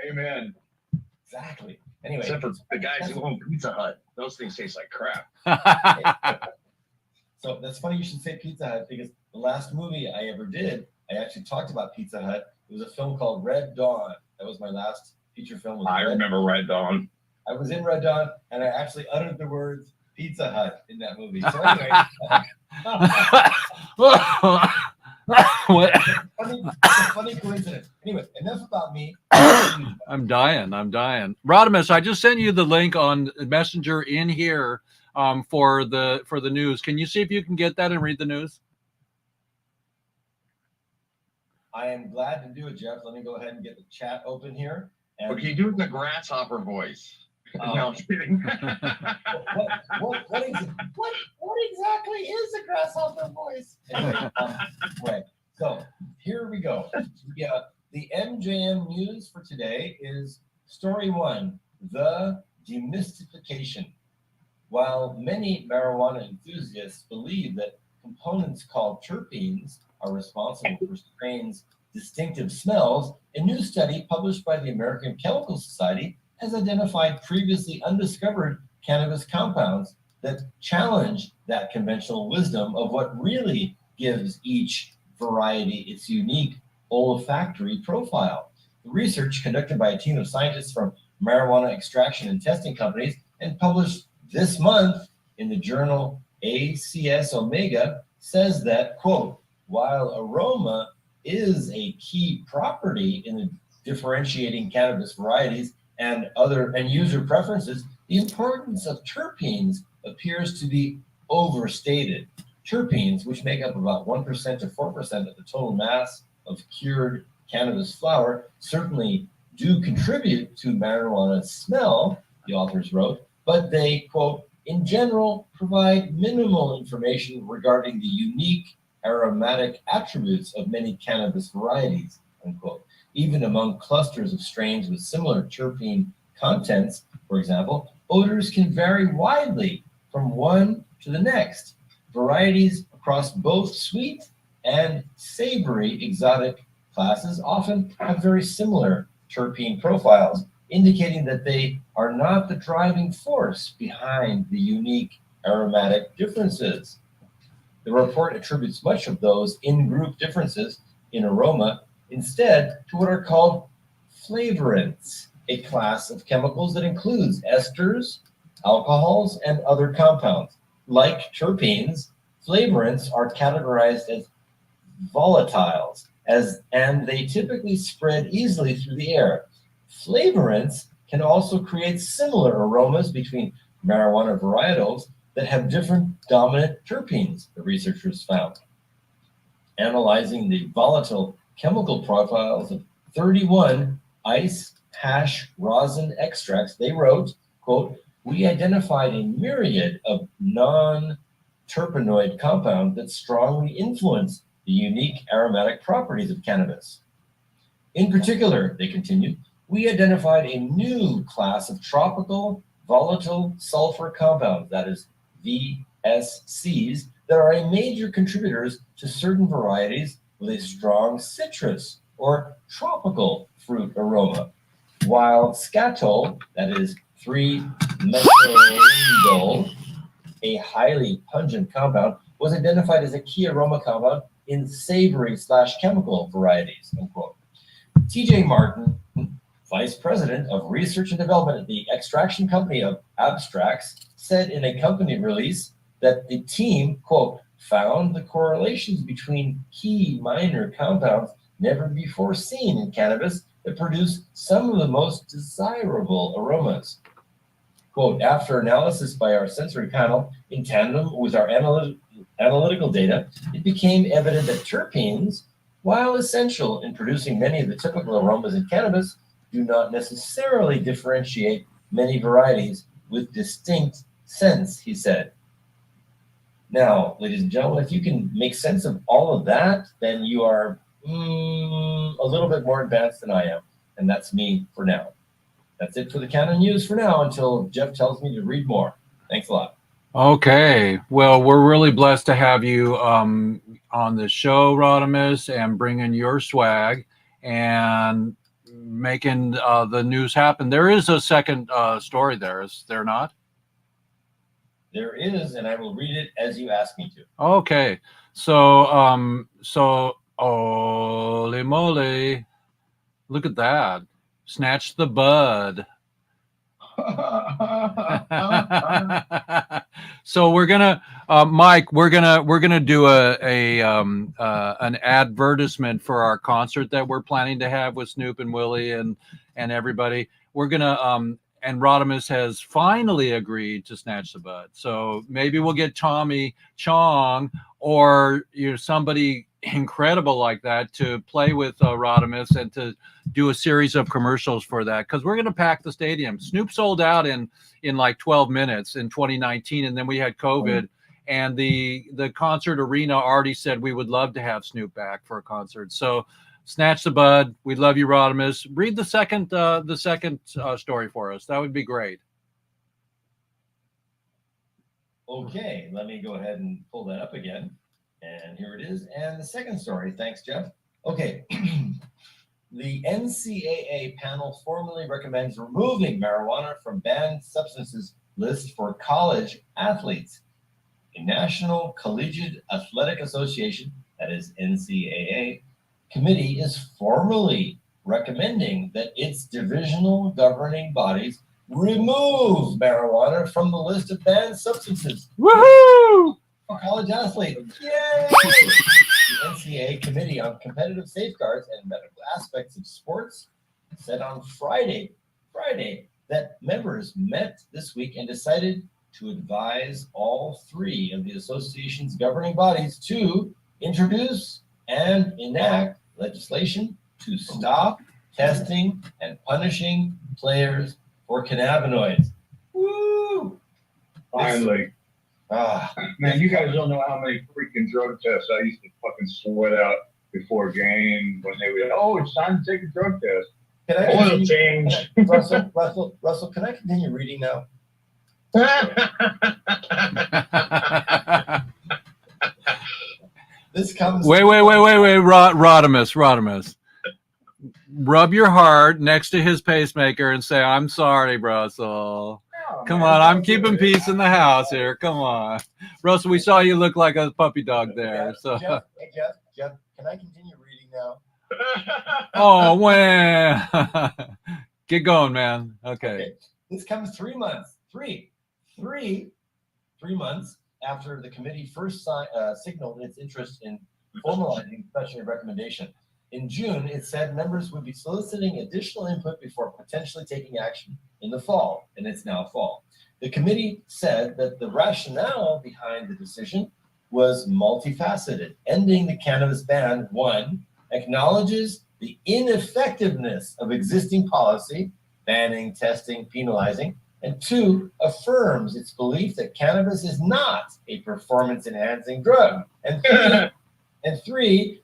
[SPEAKER 4] Amen.
[SPEAKER 6] exactly. Anyway,
[SPEAKER 3] Except for the guys who own Pizza Hut. Those things taste like crap.
[SPEAKER 6] so that's funny you should say Pizza Hut, because the last movie I ever did, I actually talked about Pizza Hut. It was a film called Red Dawn. That was my last feature film.
[SPEAKER 3] I remember Red Dawn.
[SPEAKER 6] I was in Red Dawn, and I actually uttered the words Pizza Hut in that movie. So anyway,
[SPEAKER 1] What?
[SPEAKER 6] funny coincidence. Anyway, enough about me.
[SPEAKER 1] I'm dying. Rodimus, I just sent you the link on Messenger in here for the news. Can you see if you can get that and read the news?
[SPEAKER 6] I am glad to do it, Jeff. Let me go ahead and get the chat open here. And
[SPEAKER 3] But can you do it in the grasshopper voice?
[SPEAKER 6] Oh.
[SPEAKER 3] No, I'm kidding.
[SPEAKER 6] what exactly is a grasshopper voice? Anyway, right. So here we go. Yeah, the MJM news for today is story 1, the demystification. While many marijuana enthusiasts believe that components called terpenes are responsible for strains' distinctive smells, a new study published by the American Chemical Society has identified previously undiscovered cannabis compounds that challenge that conventional wisdom of what really gives each variety its unique olfactory profile. The research, conducted by a team of scientists from marijuana extraction and testing companies and published this month in the journal ACS Omega, says that, quote, while aroma is a key property in the differentiating cannabis varieties and user preferences, the importance of terpenes appears to be overstated. Terpenes, which make up about 1% to 4% of the total mass of cured cannabis flower, certainly do contribute to marijuana's smell, the authors wrote, but they, quote, in general, provide minimal information regarding the unique aromatic attributes of many cannabis varieties, unquote. Even among clusters of strains with similar terpene contents, for example, odors can vary widely from one to the next. Varieties across both sweet and savory exotic classes often have very similar terpene profiles, indicating that they are not the driving force behind the unique aromatic differences. The report attributes much of those in-group differences in aroma instead to what are called flavorants, a class of chemicals that includes esters, alcohols, and other compounds. Like terpenes, flavorants are categorized as volatiles, and they typically spread easily through the air. Flavorants can also create similar aromas between marijuana varietals that have different dominant terpenes, the researchers found. Analyzing the volatile chemical profiles of 31 ice hash rosin extracts, they wrote, quote, "We identified a myriad of non-terpenoid compounds that strongly influence the unique aromatic properties of cannabis. In particular," they continued, "we identified a new class of tropical volatile sulfur compounds, that is VSCs, that are a major contributors to certain varieties with a strong citrus or tropical fruit aroma, while scatol, that is 3-methylindole, a highly pungent compound, was identified as a key aroma compound in savory/chemical varieties," unquote. TJ Martin, Vice President of Research and Development at the extraction company of Abstracts, said in a company release that the team, quote, "found the correlations between key minor compounds never before seen in cannabis that produce some of the most desirable aromas." Quote, "After analysis by our sensory panel in tandem with our analytical data, it became evident that terpenes, while essential in producing many of the typical aromas in cannabis, do not necessarily differentiate many varieties with distinct scents," he said. Now, ladies and gentlemen, if you can make sense of all of that, then you are a little bit more advanced than I am. And that's me for now. That's it for the Canon News for now until Jeff tells me to read more. Thanks a lot.
[SPEAKER 1] Okay. Well, we're really blessed to have you on the show, Rodimus, and bringing your swag and making the news happen. There is a second story there, is there not?
[SPEAKER 6] There is, and I will read it as you ask me to.
[SPEAKER 1] Okay. So, holy moly. Look at that. Snatch the bud. So we're gonna, Mike. We're gonna do an advertisement for our concert that we're planning to have with Snoop and Willie and everybody. We're gonna and Rodimus has finally agreed to snatch the bud. So maybe we'll get Tommy Chong or somebody incredible like that to play with Rodimus and to do a series of commercials for that, because we're going to pack the stadium. Snoop sold out in like 12 minutes in 2019, and then we had COVID, and the concert arena already said we would love to have Snoop back for a concert. So snatch the bud. We love you, Rodimus. Read the second story for us. That would be great.
[SPEAKER 6] Okay, let me go ahead and pull that up again. And here it is. And the second story, thanks, Jeff. Okay. The NCAA panel formally recommends removing marijuana from banned substances list for college athletes. The National Collegiate Athletic Association, that is NCAA, committee is formally recommending that its divisional governing bodies remove marijuana from the list of banned substances.
[SPEAKER 1] Woohoo!
[SPEAKER 6] For college athletes. Yay! The NCAA Committee on Competitive Safeguards and Medical Aspects of Sports said on Friday that members met this week and decided to advise all three of the association's governing bodies to introduce and enact legislation to stop testing and punishing players for cannabinoids. Woo!
[SPEAKER 4] Finally. Man, you guys don't know how many freaking drug tests I used to fucking sweat out before a game when they would, oh, it's time to take a drug test.
[SPEAKER 6] Can I
[SPEAKER 4] Oil change.
[SPEAKER 6] Russell, can I continue reading now? This comes.
[SPEAKER 1] Wait, Rodimus. Rub your heart next to his pacemaker and say, "I'm sorry, Russell." Come on, I'm keeping peace in the house here. Come on. Russell, we saw you look like a puppy dog there. So.
[SPEAKER 6] Jeff, can I continue reading now?
[SPEAKER 1] Oh, man. Get going, man. Okay.
[SPEAKER 6] This comes 3 months, three months after the committee first signaled its interest in formalizing such a recommendation. In June, it said members would be soliciting additional input before potentially taking action in the fall, and it's now fall. The committee said that the rationale behind the decision was multifaceted. Ending the cannabis ban, one, acknowledges the ineffectiveness of existing policy, banning, testing, penalizing, and two, affirms its belief that cannabis is not a performance-enhancing drug. And three,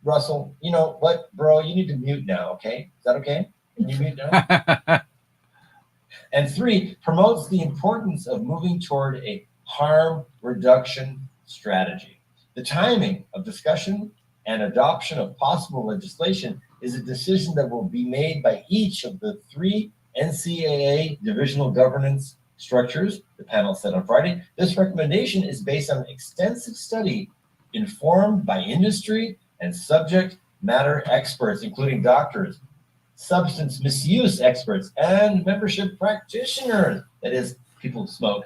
[SPEAKER 6] Russell, you know what, bro, you need to mute now, okay? Is that okay? Can you mute now? And three, promotes the importance of moving toward a harm reduction strategy. The timing of discussion and adoption of possible legislation is a decision that will be made by each of the three NCAA divisional governance structures, the panel said on Friday. This recommendation is based on extensive study informed by industry and subject matter experts, including doctors, substance misuse experts, and membership practitioners. That is, people who smoke.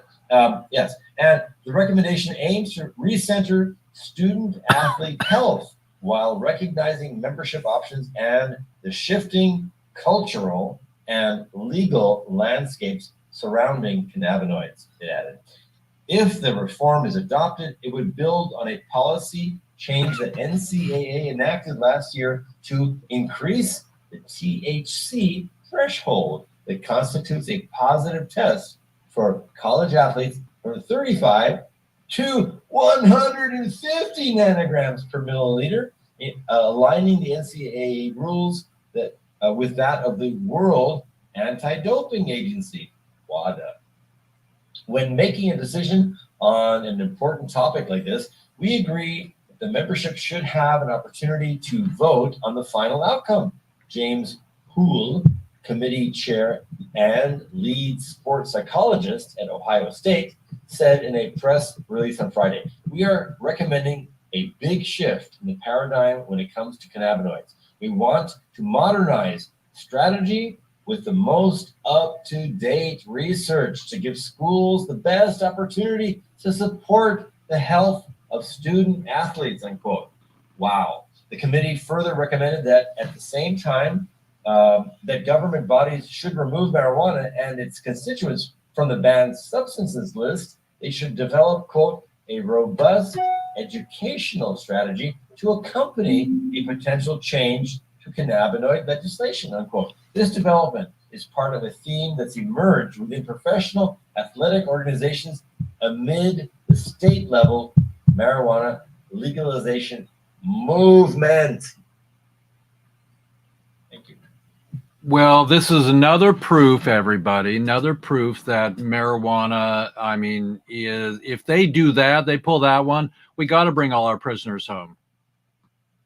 [SPEAKER 6] Yes, and the recommendation aims to recenter student athlete health while recognizing membership options and the shifting cultural and legal landscapes surrounding cannabinoids, it added. If the reform is adopted, it would build on a policy change that NCAA enacted last year to increase the THC threshold that constitutes a positive test for college athletes from 35 to 150 nanograms per milliliter, aligning the NCAA rules that with that of the World Anti-Doping Agency, WADA. When making a decision on an important topic like this, we agree that the membership should have an opportunity to vote on the final outcome. James Houle, committee chair and lead sports psychologist at Ohio State, said in a press release on Friday, "We are recommending a big shift in the paradigm when it comes to cannabinoids. We want to modernize strategy with the most up-to-date research to give schools the best opportunity to support the health of student athletes," unquote. Wow. The committee further recommended that at the same time, that government bodies should remove marijuana and its constituents from the banned substances list. They should develop, quote, a robust educational strategy to accompany a potential change to cannabinoid legislation, unquote. This development is part of a theme that's emerged within professional athletic organizations amid the state level marijuana legalization movement. Thank you.
[SPEAKER 1] Well, this is another proof, everybody, another proof that marijuana, I mean, is, if they do that, they pull that one, we got to bring all our prisoners home.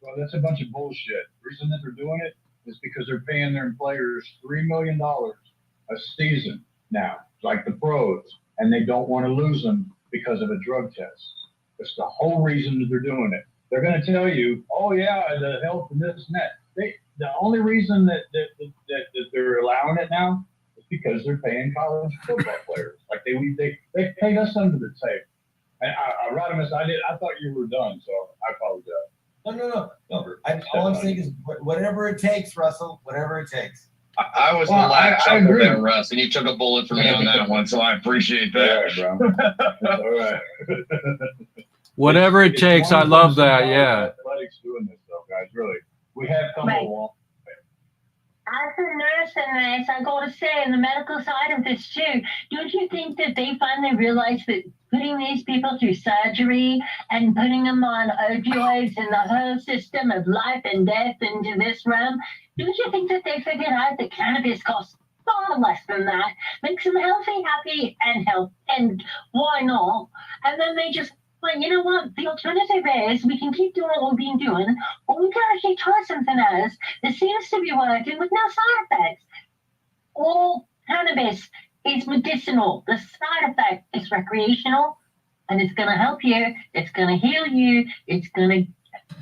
[SPEAKER 4] Well, that's a bunch of bullshit. The reason that they're doing it is because they're paying their players $3 million a season now, like the pros, and they don't want to lose them because of a drug test. That's the whole reason that they're doing it. They're going to tell you, oh yeah, the health and this and that. The only reason that they're allowing it now is because they're paying college football players. Like they paid us under the table. And Rodimus, I thought you were done, so I apologize.
[SPEAKER 6] No. All I'm saying is whatever it takes, Russell, whatever it takes.
[SPEAKER 3] I was the last chuckle there, Russ, and you took a bullet for me on that one, so I appreciate that.
[SPEAKER 4] All right, bro. All right.
[SPEAKER 1] Whatever it takes, I love that, yeah.
[SPEAKER 4] Athletics doing this, though, guys, really. We have come a long way.
[SPEAKER 2] As a nurse and I got to say, in the medical side of this too, don't you think that they finally realized that putting these people through surgery and putting them on opioids and the whole system of life and death into this realm, don't you think that they figured out that cannabis costs far less than that, makes them healthy, happy, and why not? And then they just, well, you know what? The alternative is we can keep doing what we've been doing, or we can actually try something else that seems to be working with no side effects. All cannabis is medicinal. The side effect is recreational, and it's going to help you. It's going to heal you. It's going to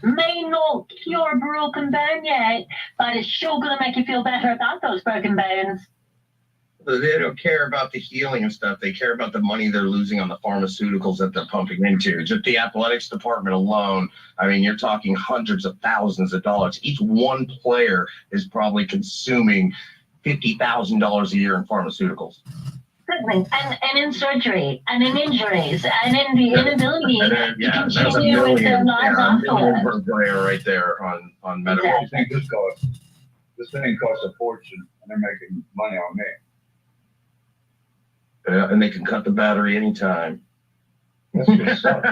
[SPEAKER 2] may not cure a broken bone yet, but it's sure going to make you feel better about those broken bones.
[SPEAKER 5] don't care about the healing and stuff. They care about the money they're losing on the pharmaceuticals that they're pumping into. Just the athletics department alone, I mean, you're talking hundreds of thousands of dollars. Each one player is probably consuming $50,000 a year in pharmaceuticals.
[SPEAKER 2] Certainly. And in surgery, and in injuries, and in the inability to
[SPEAKER 5] There's a
[SPEAKER 2] continue with their
[SPEAKER 5] million,
[SPEAKER 2] lives
[SPEAKER 5] a million
[SPEAKER 2] afterwards.
[SPEAKER 5] per player right there on medical.
[SPEAKER 4] What do you think this thing costs a fortune, and they're making money on me.
[SPEAKER 5] Yeah, and they can cut the battery anytime.
[SPEAKER 4] That's what sucks.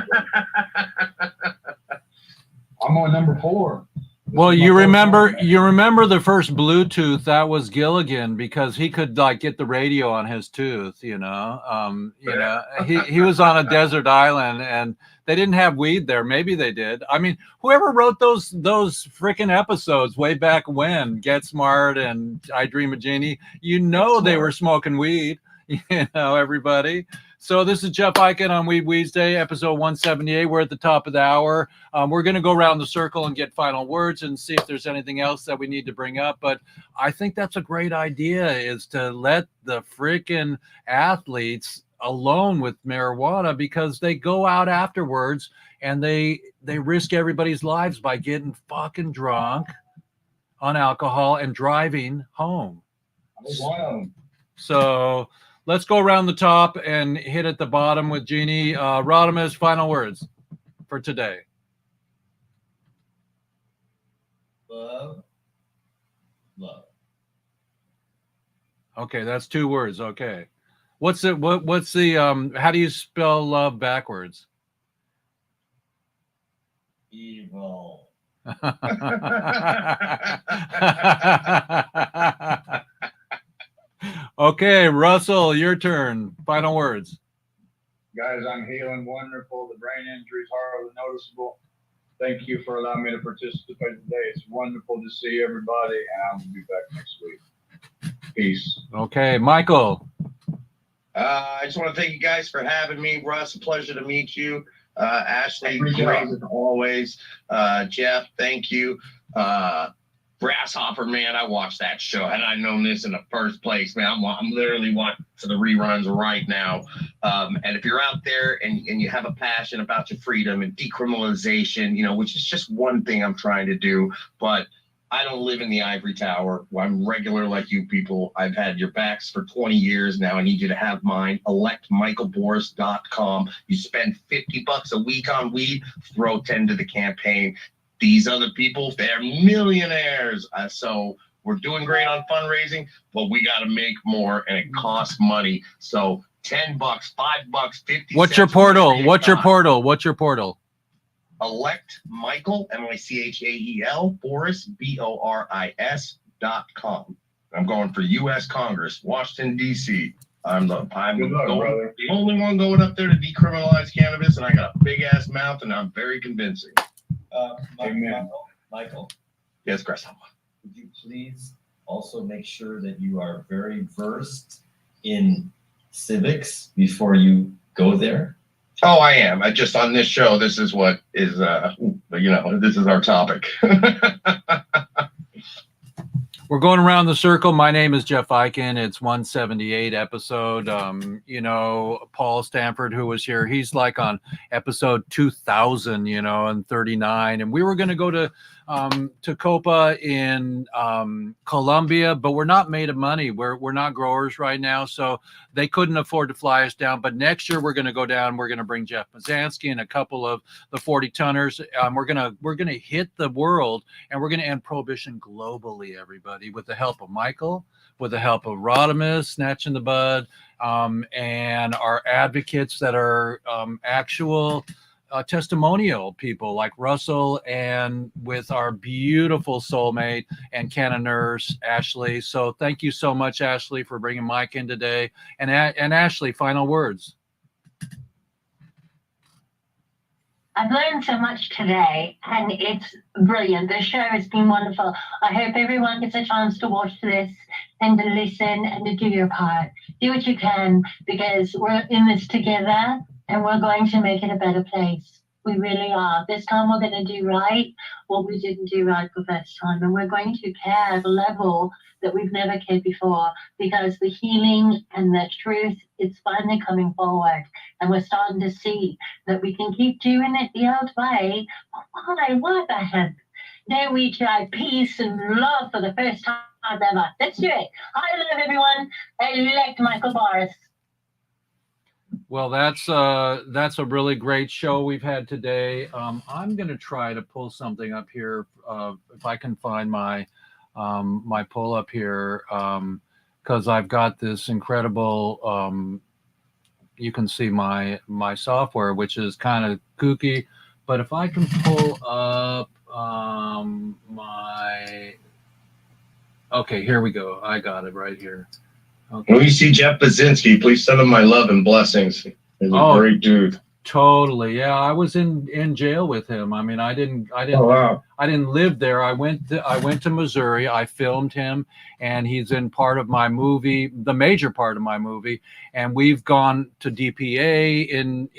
[SPEAKER 4] I'm on number 4.
[SPEAKER 1] Well, you remember the first Bluetooth, that was Gilligan, because he could like get the radio on his tooth, you know. He was on a desert island and they didn't have weed there. Maybe they did. I mean, whoever wrote those freaking episodes way back when, Get Smart and I Dream of Jeannie, you know, they were smoking weed, you know, everybody. So this is Jeff Eichen on WEEDSDAY, episode 178. We're at the top of the hour. We're going to go around the circle and get final words and see if there's anything else that we need to bring up. But I think that's a great idea, is to let the freaking athletes alone with marijuana, because they go out afterwards and they risk everybody's lives by getting fucking drunk on alcohol and driving home. So let's go around the top and hit at the bottom with Jeannie. Rodimus, final words for today.
[SPEAKER 6] Love.
[SPEAKER 1] Okay, that's 2 words. Okay. What's the how do you spell love backwards?
[SPEAKER 6] Evil.
[SPEAKER 1] Okay, Russell, your turn. Final words.
[SPEAKER 4] Guys, I'm healing wonderful. The brain injury is hardly noticeable. Thank you for allowing me to participate today. It's wonderful to see everybody, and I'll be back next week. Peace.
[SPEAKER 1] Okay, Michael.
[SPEAKER 5] I just want to thank you guys for having me. Russ, a pleasure to meet you. Ashley, great as always. Jeff, thank you. Grasshopper, man, I watched that show. Had I known this in the first place, man, I'm literally watching the reruns right now. And if you're out there and you have a passion about your freedom and decriminalization, you know, which is just one thing I'm trying to do, but I don't live in the ivory tower. I'm regular like you people. I've had your backs for 20 years now. I need you to have mine. ElectMichaelBoris.com. You spend $50 a week on weed, throw 10 to the campaign. These other people, they're millionaires. So we're doing great on fundraising, but we got to make more, and it costs money. So $10, $5, 50
[SPEAKER 1] What's your portal? What's your portal? What's your portal?
[SPEAKER 5] Elect Michael, MICHAEL, Boris, BORIS.com. I'm going for U.S. Congress, Washington, D.C. I'm the only one going up there to decriminalize cannabis, and I got a big ass mouth, and I'm very convincing.
[SPEAKER 6] Michael.
[SPEAKER 5] Yes, Grasshopper.
[SPEAKER 6] Would you please also make sure that you are very versed in civics before you go there?
[SPEAKER 5] Oh, I am. I just on this show, this is what is, this is our topic.
[SPEAKER 1] We're going around the circle. My name is Jeff Eichen. It's 178 episode. Paul Stanford, who was here, he's like on episode 2000, and 39. And we were going to go to Copa in Colombia, but we're not made of money. We're not growers right now, so they couldn't afford to fly us down. But next year we're going to go down. We're going to bring Jeff Mazansky and a couple of the 40 tonners. We're gonna hit the world, and we're going to end prohibition globally, everybody, with the help of Michael, with the help of Rodimus, Snatch in the Bud, and our advocates that are actual testimonial people like Russell, and with our beautiful soulmate and canon nurse, Ashley. So thank you so much, Ashley, for bringing Mike in today. And Ashley, final words.
[SPEAKER 2] I've learned so much today, and it's brilliant. The show has been wonderful. I hope everyone gets a chance to watch this and to listen and to do your part. Do what you can, because we're in this together, and we're going to make it a better place. We really are. This time we're going to do right what we didn't do right the first time. And we're going to care at a level that we've never cared before, because the healing and the truth is finally coming forward. And we're starting to see that we can keep doing it the old way. But why? Why the heck? Now we try peace and love for the first time ever. Let's do it. I love everyone. Elect Michael Boris.
[SPEAKER 1] Well, that's a really great show we've had today. I'm going to try to pull something up here if I can find my my pull up here, because I've got this incredible. You can see my software, which is kind of kooky, but if I can pull up my. Okay, here we go. I got it right here. Okay.
[SPEAKER 5] When you see Jeff Basinski, please send him my love and blessings. He's a great dude.
[SPEAKER 1] Totally. Yeah, I was in jail with him. I mean, I didn't
[SPEAKER 5] Oh, wow.
[SPEAKER 1] I didn't live there. I went to Missouri. I filmed him, and he's in part of my movie, the major part of my movie. And we've gone to DPA in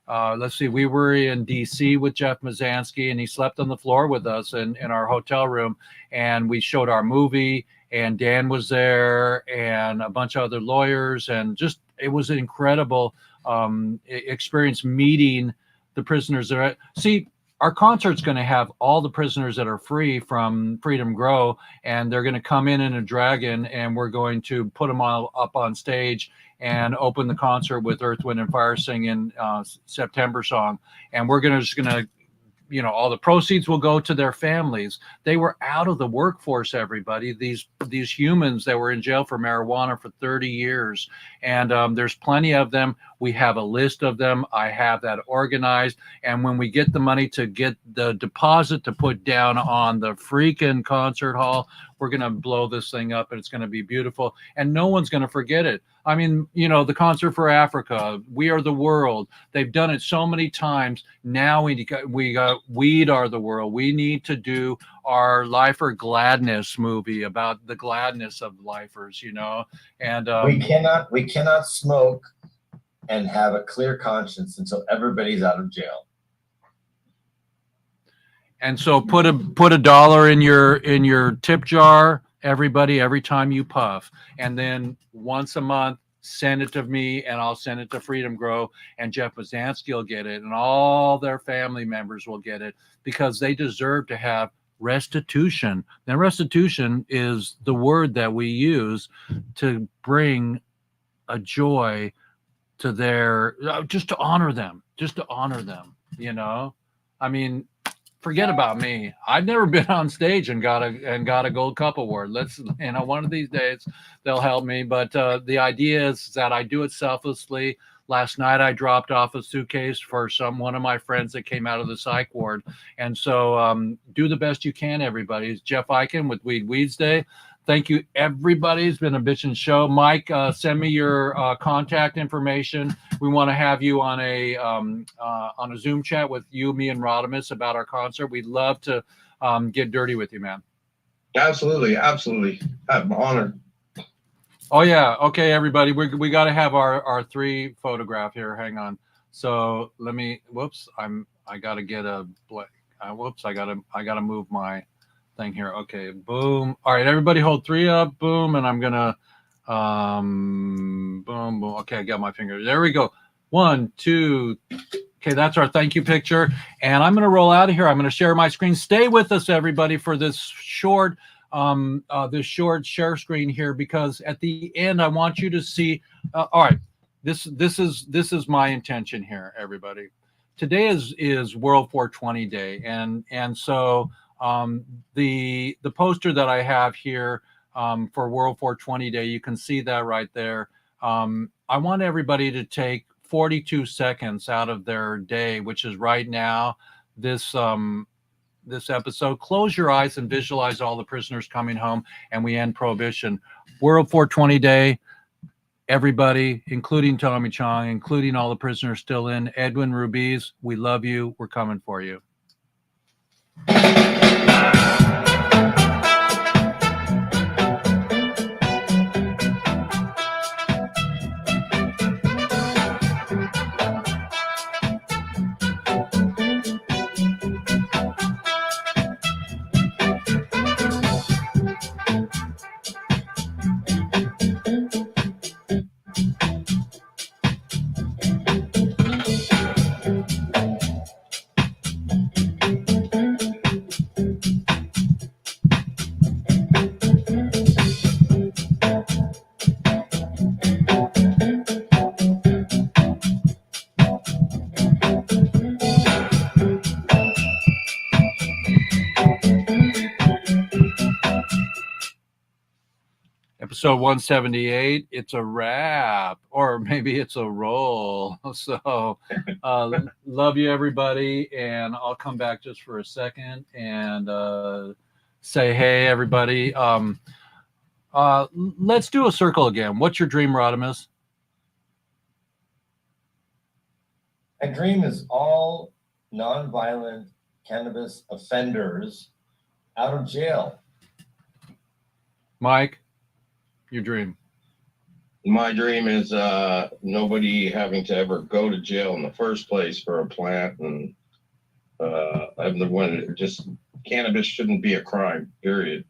[SPEAKER 1] let's see, we were in DC with Jeff Mazansky, and he slept on the floor with us in our hotel room, and we showed our movie, and Dan was there and a bunch of other lawyers, and just it was an incredible experience meeting the prisoners there. See, our concert's going to have all the prisoners that are free from Freedom Grow, and they're going to come in a dragon, and we're going to put them all up on stage and open the concert with Earth, Wind, and Fire singing September Song. And we're just going to, you know, all the proceeds will go to their families. They were out of the workforce, everybody. These humans that were in jail for marijuana for 30 years. And there's plenty of them. We have a list of them. I have that organized. And when we get the money to get the deposit to put down on the freaking concert hall, we're going to blow this thing up, and it's going to be beautiful. And no one's going to forget it. I mean, you know, the Concert for Africa, We Are the World. They've done it so many times. Now we got Weed Are the World. We need to do our Life or Gladness movie about the gladness of lifers, you know. And
[SPEAKER 6] we cannot smoke and have a clear conscience until everybody's out of jail.
[SPEAKER 1] And so put a dollar in your tip jar, everybody, every time you puff. And then once a month, send it to me, and I'll send it to Freedom Grow, and Jeff Mazansky will get it, and all their family members will get it, because they deserve to have restitution. Now, restitution is the word that we use to bring a joy to their, just to honor them, you know. I mean, forget about me. I've never been on stage and got a Gold Cup award. Let's, you know, one of these days they'll help me. But the idea is that I do it selflessly. Last night I dropped off a suitcase for one of my friends that came out of the psych ward. And so do the best you can, everybody. It's Jeff Eichen with WEEDSDAY. Thank you, everybody. It's been a bitchin' show. Mike, send me your contact information. We want to have you on a Zoom chat with you, me, and Rodimus about our concert. We'd love to get dirty with you, man.
[SPEAKER 5] Absolutely, absolutely. I'm honored.
[SPEAKER 1] Oh yeah. Okay, everybody. We got to have our 3 photograph here. Hang on. So let me. Whoops. I got to get a. Whoops. I gotta move my thing here. Okay, boom. All right, everybody hold 3 up, boom, and I'm gonna boom, boom. Okay, I got my finger. There we go. 1, 2. Okay, that's our thank you picture, and I'm gonna roll out of here. I'm gonna share my screen. Stay with us, everybody, for this short share screen here, because at the end I want you to see. All right, this is my intention here, everybody. Today is World 420 Day, and so the poster that I have here for World 420 Day, you can see that right there. I want everybody to take 42 seconds out of their day, which is right now, this episode. Close your eyes and visualize all the prisoners coming home, and we end Prohibition. World 420 Day, everybody, including Tommy Chong, including all the prisoners still in. Edwin Rubiz, we love you. We're coming for you. episode 178. It's a wrap, or maybe it's a roll. So love you, everybody. And I'll come back just for a second and say, hey, everybody. Let's do a circle again. What's your dream, Rodimus?
[SPEAKER 6] My dream is all nonviolent cannabis offenders out of jail.
[SPEAKER 1] Mike, your dream.
[SPEAKER 3] My dream is nobody having to ever go to jail in the first place for a plant, and I'm the one. Just cannabis shouldn't be a crime. Period.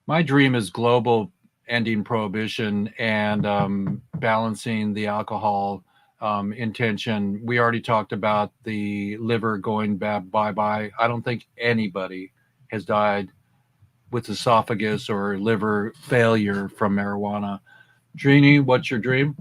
[SPEAKER 1] My dream is global ending prohibition and balancing the alcohol intention. We already talked about the liver going bye-bye. I don't think anybody has died with esophagus or liver failure from marijuana. Trini, what's your dream?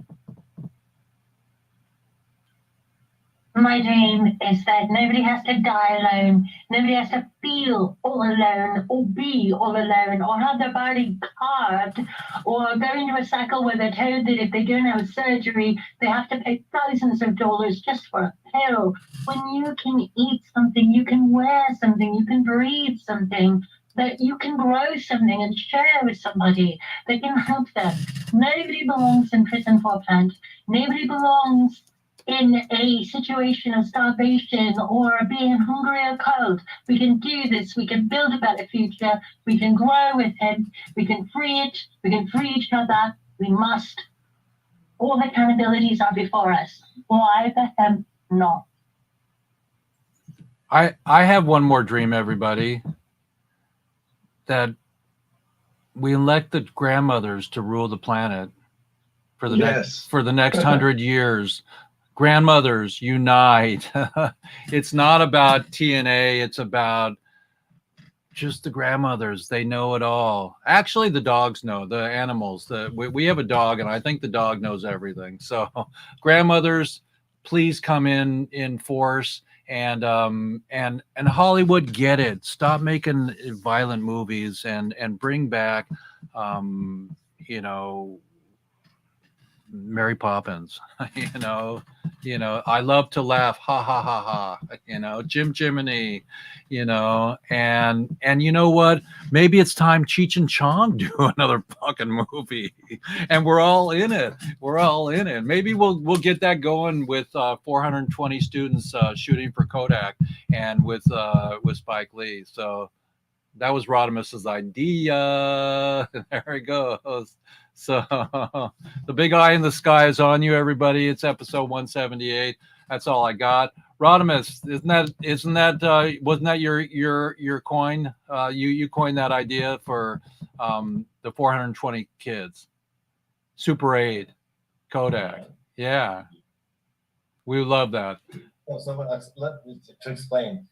[SPEAKER 2] My dream is that nobody has to die alone. Nobody has to feel all alone or be all alone or have their body carved or go into a cycle where they're told that if they don't have surgery, they have to pay thousands of dollars just for a pill. When you can eat something, you can wear something, you can breathe something, that you can grow something and share with somebody that can help them. Nobody belongs in prison for a plant. Nobody belongs in a situation of starvation or being hungry or cold. We can do this. We can build a better future. We can grow with it. We can free it. We can free each other. We must. All the accountabilities are before us. Why the hell not?
[SPEAKER 1] I have one more dream, everybody. That we elect the grandmothers to rule the planet for the next 100 years. Grandmothers, unite. It's not about TNA. It's about just the grandmothers. They know it all. Actually, the dogs know, the animals. We have a dog, and I think the dog knows everything. So grandmothers, please come in force. And Hollywood, get it. Stop making violent movies and bring back, Mary Poppins. I love to laugh. Ha ha ha ha. Jim Jiminy. And you know what? Maybe it's time Cheech and Chong do another fucking movie, and we're all in it. We're all in it. Maybe we'll get that going with 420 students shooting for Kodak, and with Spike Lee. So that was Rodimus's idea. There it goes. So the big eye in the sky is on you, everybody. It's episode 178. That's all I got. Rodimus, wasn't that your coin? You coined that idea for the 420 kids. Super 8, Kodak. Yeah. We love that.
[SPEAKER 6] To explain,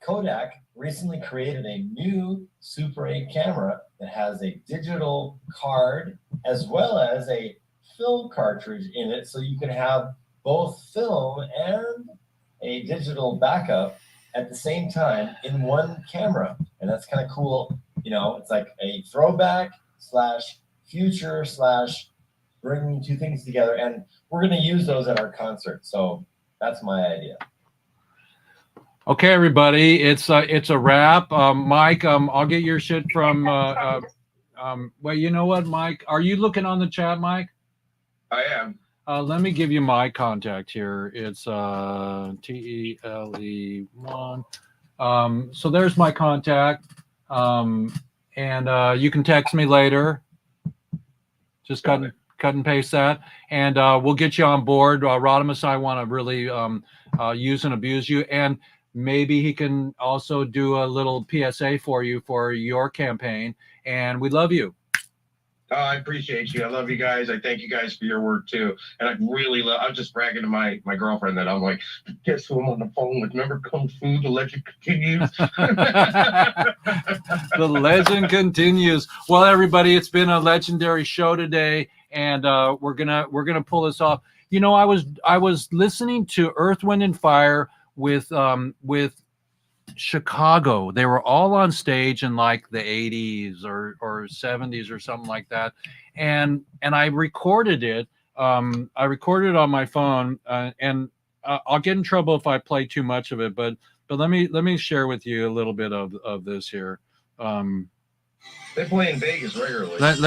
[SPEAKER 6] Kodak recently created a new Super 8 camera that has a digital card as well as a film cartridge in it, so you can have both film and a digital backup at the same time in one camera. And that's kind of cool. It's like a throwback / future / bringing two things together. And we're going to use those at our concert. So that's my idea.
[SPEAKER 1] Okay, everybody, it's a wrap. Mike, I'll get your shit from. Well, you know what, Mike? Are you looking on the chat, Mike?
[SPEAKER 3] I am.
[SPEAKER 1] Let me give you my contact here. It's TELE1. So there's my contact, and you can text me later. Just cut and paste that, and we'll get you on board. Rodimus, I want to really use and abuse you, and maybe he can also do a little PSA for you for your campaign. And we love you.
[SPEAKER 3] I appreciate you. I love you guys. I thank you guys for your work too. And I really love. I'm just bragging to my girlfriend that I'm like, guess who I'm on the phone with? Remember Kung Fu? The legend continues.
[SPEAKER 1] The legend continues. Well, everybody, it's been a legendary show today, and we're gonna pull this off. I was listening to Earth, Wind, and Fire with Chicago. They were all on stage in like the 80s or 70s or something like that. And I recorded it. I recorded it on my phone, and I'll get in trouble if I play too much of it, but let me share with you a little bit of this here.
[SPEAKER 5] They play in Vegas regularly.
[SPEAKER 1] Let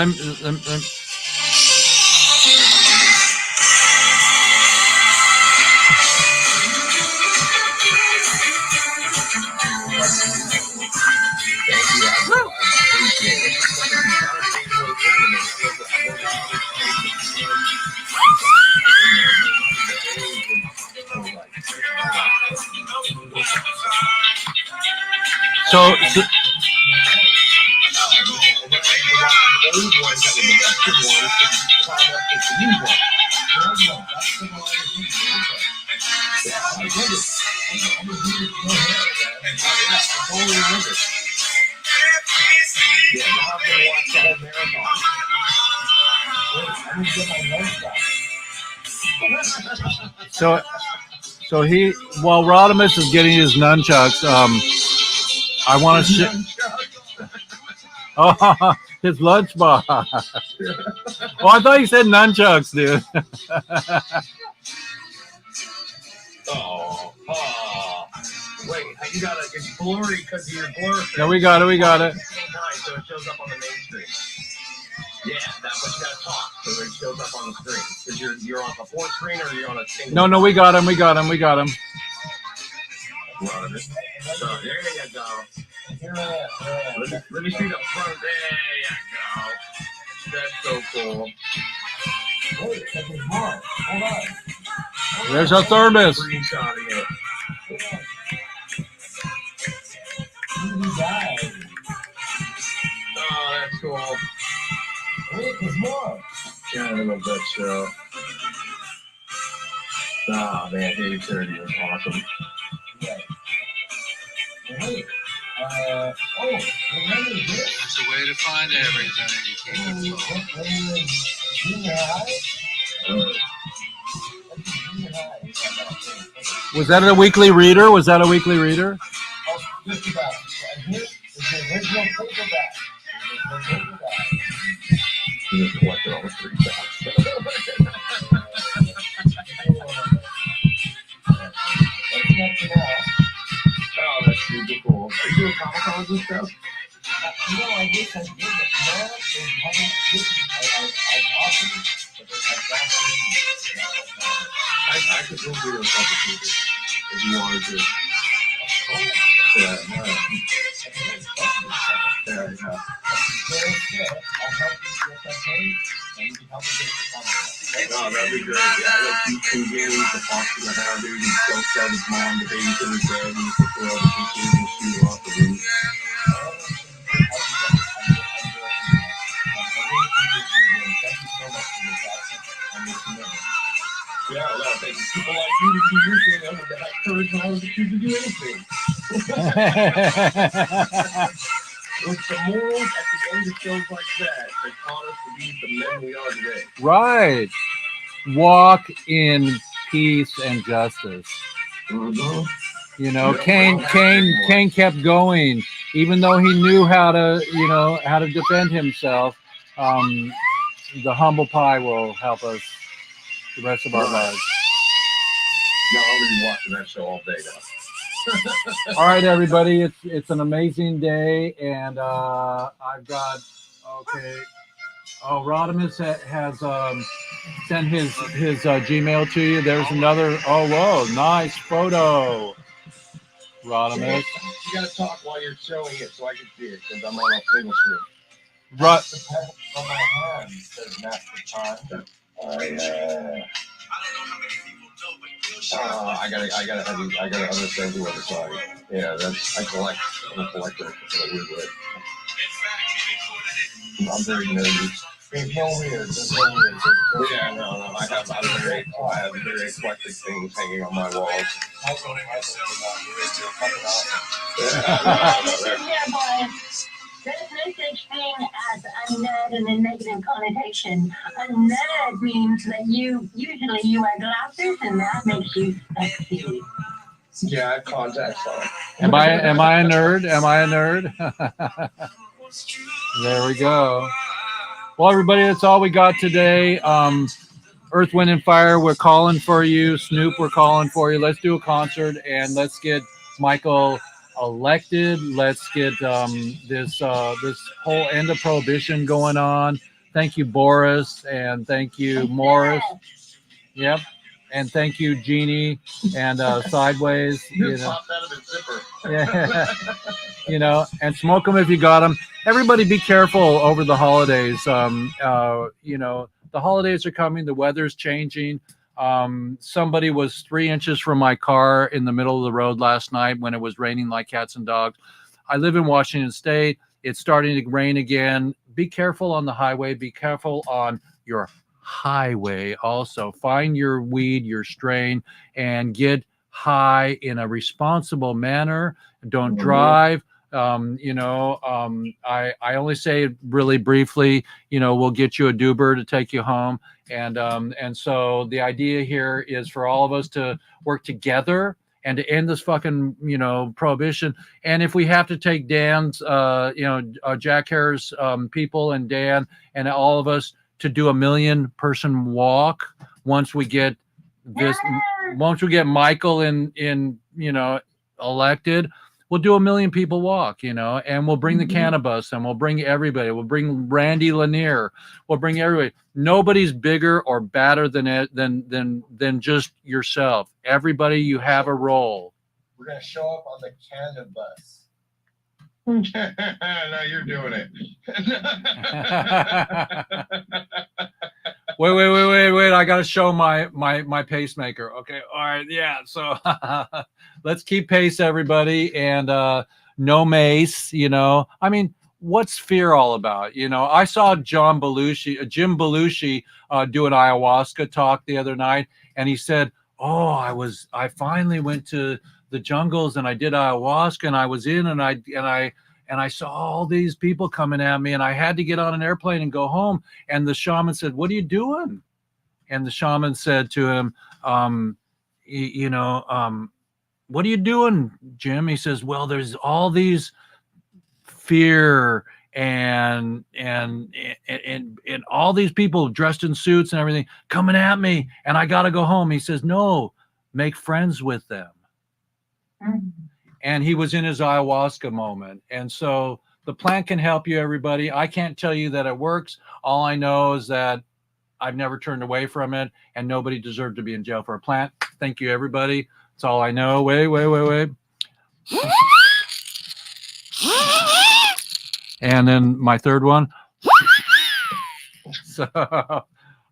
[SPEAKER 1] so So he, while Rodimus is getting his nunchucks, I want to oh, his lunchbox. Oh, I thought you said nunchucks, dude.
[SPEAKER 5] Oh, wait, you got it. It's blurry because of your blur.
[SPEAKER 1] No, we got it. We got it.
[SPEAKER 5] So it shows up on the main screen. Yeah, that's what you gotta talk so it shows up on the screen. Because you're on a fourth screen or you're on a single.
[SPEAKER 1] No, we got him. We got him. We got him.
[SPEAKER 5] Run it. So there you go. Let me see the front. There you go. That's so cool.
[SPEAKER 6] Wait, there's more. Hold on.
[SPEAKER 1] There's our thermos.
[SPEAKER 5] Screenshotting it. Oh, that's cool.
[SPEAKER 6] Wait, there's more.
[SPEAKER 5] Yeah, I love that show. Ah, man, Dave 30 was awesome.
[SPEAKER 6] Yeah. Wait. Remember this?
[SPEAKER 1] It's a way to find everything.
[SPEAKER 6] When you were in junior high? Junior high.
[SPEAKER 1] Was that a weekly reader? Was that a weekly reader?
[SPEAKER 6] Oh, just about. And here is the original paperback.
[SPEAKER 5] You just collected all the free stuff.
[SPEAKER 6] What's next now?
[SPEAKER 5] Oh, that's super cool. Are you doing Comic Cons and stuff?
[SPEAKER 6] No, I wish I did, but no, they haven't written. I've offered, but they have not written.
[SPEAKER 5] I could go do a couple people if you wanted to. Yeah, yeah. Oh, that'd be great. Yeah, I like YouTube games, the Fox and the Hound, dude. He jokes out his mom, the babysitter's dead, and he puts her over the shoes and shoot her off the roof. Yeah, no, thank you. People like you to do your thing. I would have courage and I was choose to do anything. It's the morals at the end of shows like that taught us to be the men we are today.
[SPEAKER 1] Right. Walk in peace and justice.
[SPEAKER 5] Mm-hmm.
[SPEAKER 1] You know, Cain kept going, even though he knew how to defend himself. The humble pie will help us the rest of our lives.
[SPEAKER 5] No, I'm gonna be watching that show all day now.
[SPEAKER 1] All right, everybody, it's an amazing day, and I've got Rodimus has sent his Gmail to you. There's another. Oh, whoa, nice photo, Rodimus.
[SPEAKER 5] You gotta talk while you're showing it so I can see it because I'm on a single screen.
[SPEAKER 1] Right.
[SPEAKER 6] On my hand says Master Time.
[SPEAKER 5] I gotta understand the other side. Yeah, I collect. I'm a collector in a weird way. I'm very nerdy.
[SPEAKER 6] There's no weird. There's no weird.
[SPEAKER 5] Yeah, no. I have very eclectic things hanging on my walls.
[SPEAKER 2] There's no such thing as a nerd in a negative connotation. A nerd means that you wear glasses and that makes you sexy.
[SPEAKER 3] Yeah, I have contacts on it.
[SPEAKER 1] Am I a nerd? Am I a nerd? There we go. Well, everybody, that's all we got today. Earth, Wind, and Fire, we're calling for you. Snoop, we're calling for you. Let's do a concert and let's get Michael elected. Let's get this whole end of prohibition going on. Thank you, Boris, and thank you, Morris. Yep. And thank you, Jeannie, and Sideways.
[SPEAKER 3] You popped out of the zipper.
[SPEAKER 1] Yeah. You know, and smoke them if you got them. Everybody be careful over the holidays. You know, the holidays are coming. The weather's changing. Somebody was 3 inches from my car in the middle of the road last night when it was raining like cats and dogs. I live in Washington State. It's starting to rain again. Be careful on the highway. Be careful on your highway also. Find your weed, your strain, and get high in a responsible manner. Don't drive. You know, I only say it really briefly, you know, we'll get you a Uber to take you home. And so the idea here is for all of us to work together and to end this fucking, you know, prohibition. And if we have to take Dan's, you know, Jack Hare's people and Dan and all of us to do a 1 million person walk once we get this, once we get Michael in, you know, elected, we'll do 1 million people walk, you know, and we'll bring the cannabis and we'll bring everybody. We'll bring Randy Lanier. We'll bring everybody. Nobody's bigger or badder than just yourself. Everybody, you have a role.
[SPEAKER 6] We're gonna show up on the cannabis.
[SPEAKER 3] Now you're doing it.
[SPEAKER 1] Wait. I got to show my pacemaker. Okay. All right. Yeah. So let's keep pace, everybody. And no mace, you know, I mean, what's fear all about? You know, I saw Jim Belushi do an ayahuasca talk the other night. And he said, oh, I finally went to the jungles and I did ayahuasca and I was in and I saw all these people coming at me and I had to get on an airplane and go home. And the shaman said, what are you doing? And the shaman said to him, you know, what are you doing, Jim? He says, well, there's all these fear and all these people dressed in suits and everything coming at me and I got to go home. He says, no, make friends with them. And he was in his ayahuasca moment. And so the plant can help you, everybody. I can't tell you that it works. All I know is that I've never turned away from it and nobody deserved to be in jail for a plant. Thank you, everybody. That's all I know. Wait. And then my third one. So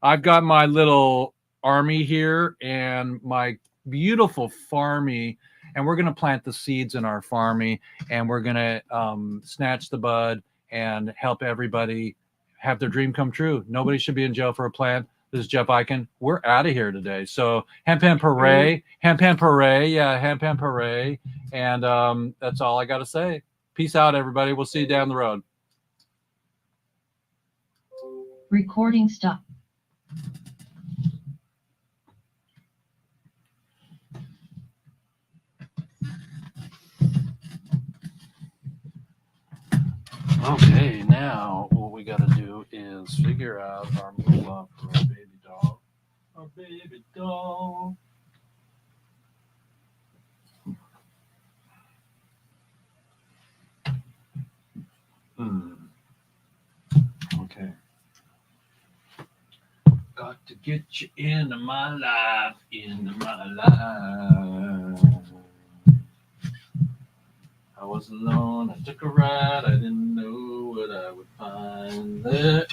[SPEAKER 1] I've got my little army here and my beautiful farmy, and we're going to plant the seeds in our farmy, and we're going to snatch the bud and help everybody have their dream come true. Nobody should be in jail for a plant. This is Jeff Eichen. We're out of here today. So hemp hooray. Yeah, hemp hooray. And that's all I got to say. Peace out, everybody. We'll see you down the road.
[SPEAKER 7] Recording stop.
[SPEAKER 1] Okay, now what we got to do is figure out our move up for our baby doll. Our baby doll. Okay. Got to get you into my life, I was alone, I took a ride, I didn't know what I would find there.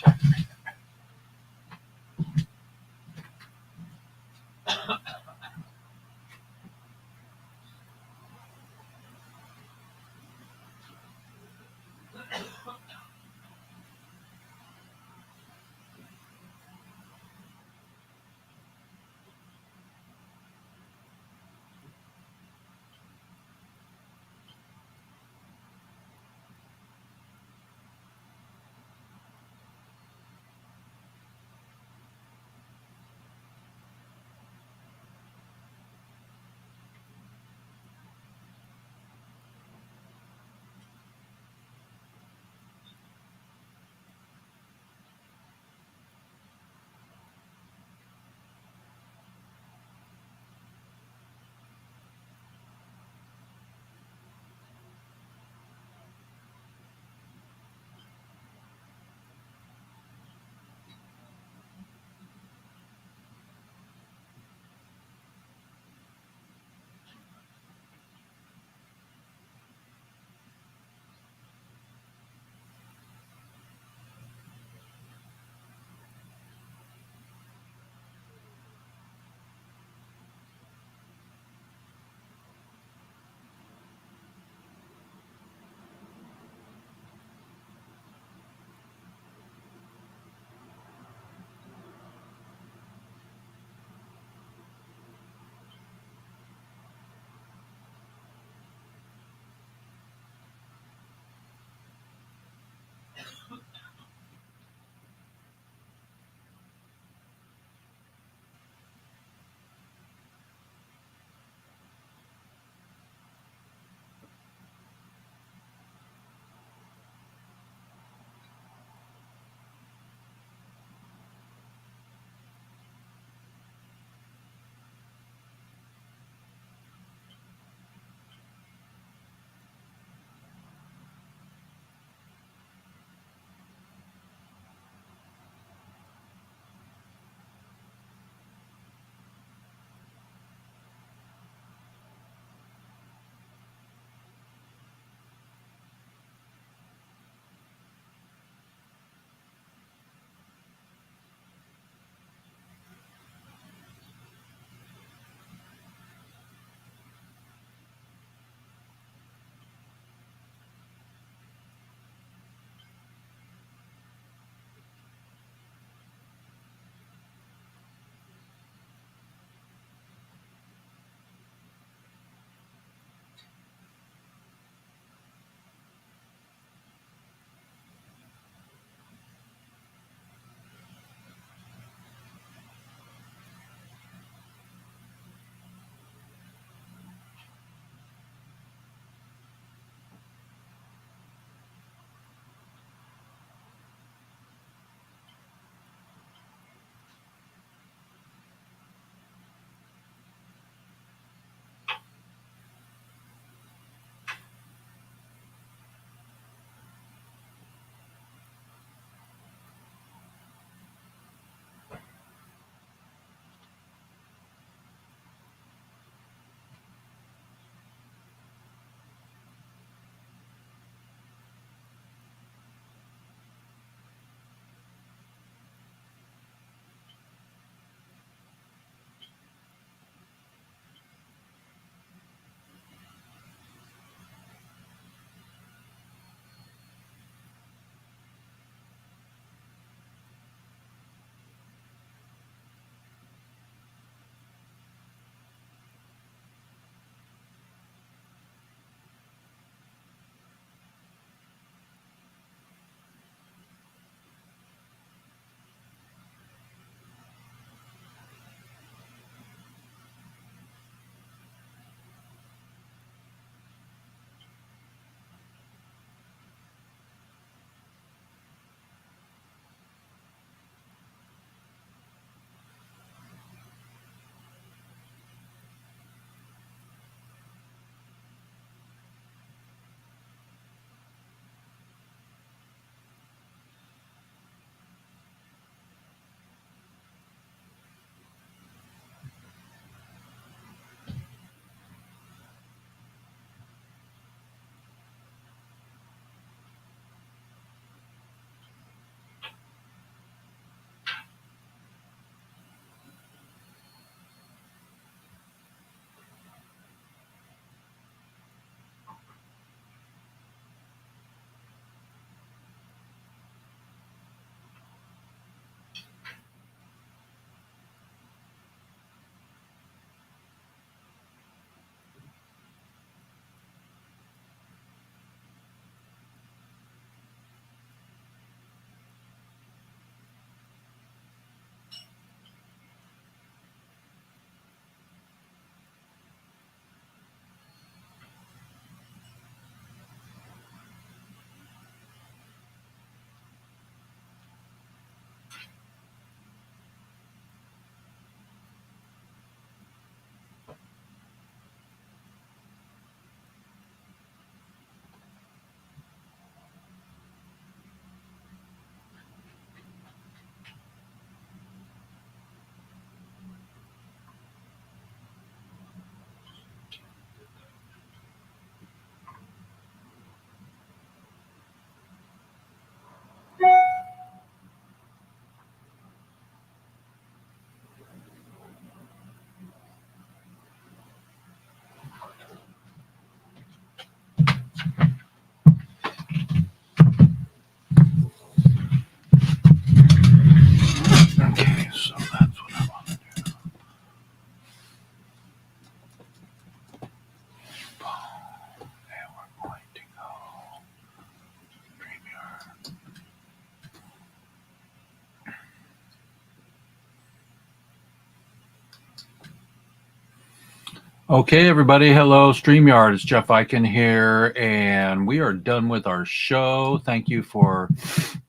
[SPEAKER 1] Okay, everybody. Hello, StreamYard. It's Jeff Eichen here, and we are done with our show. Thank you for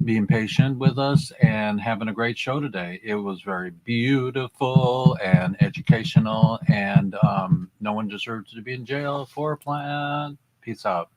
[SPEAKER 1] being patient with us and having a great show today. It was very beautiful and educational, and no one deserves to be in jail for a plan. Peace out.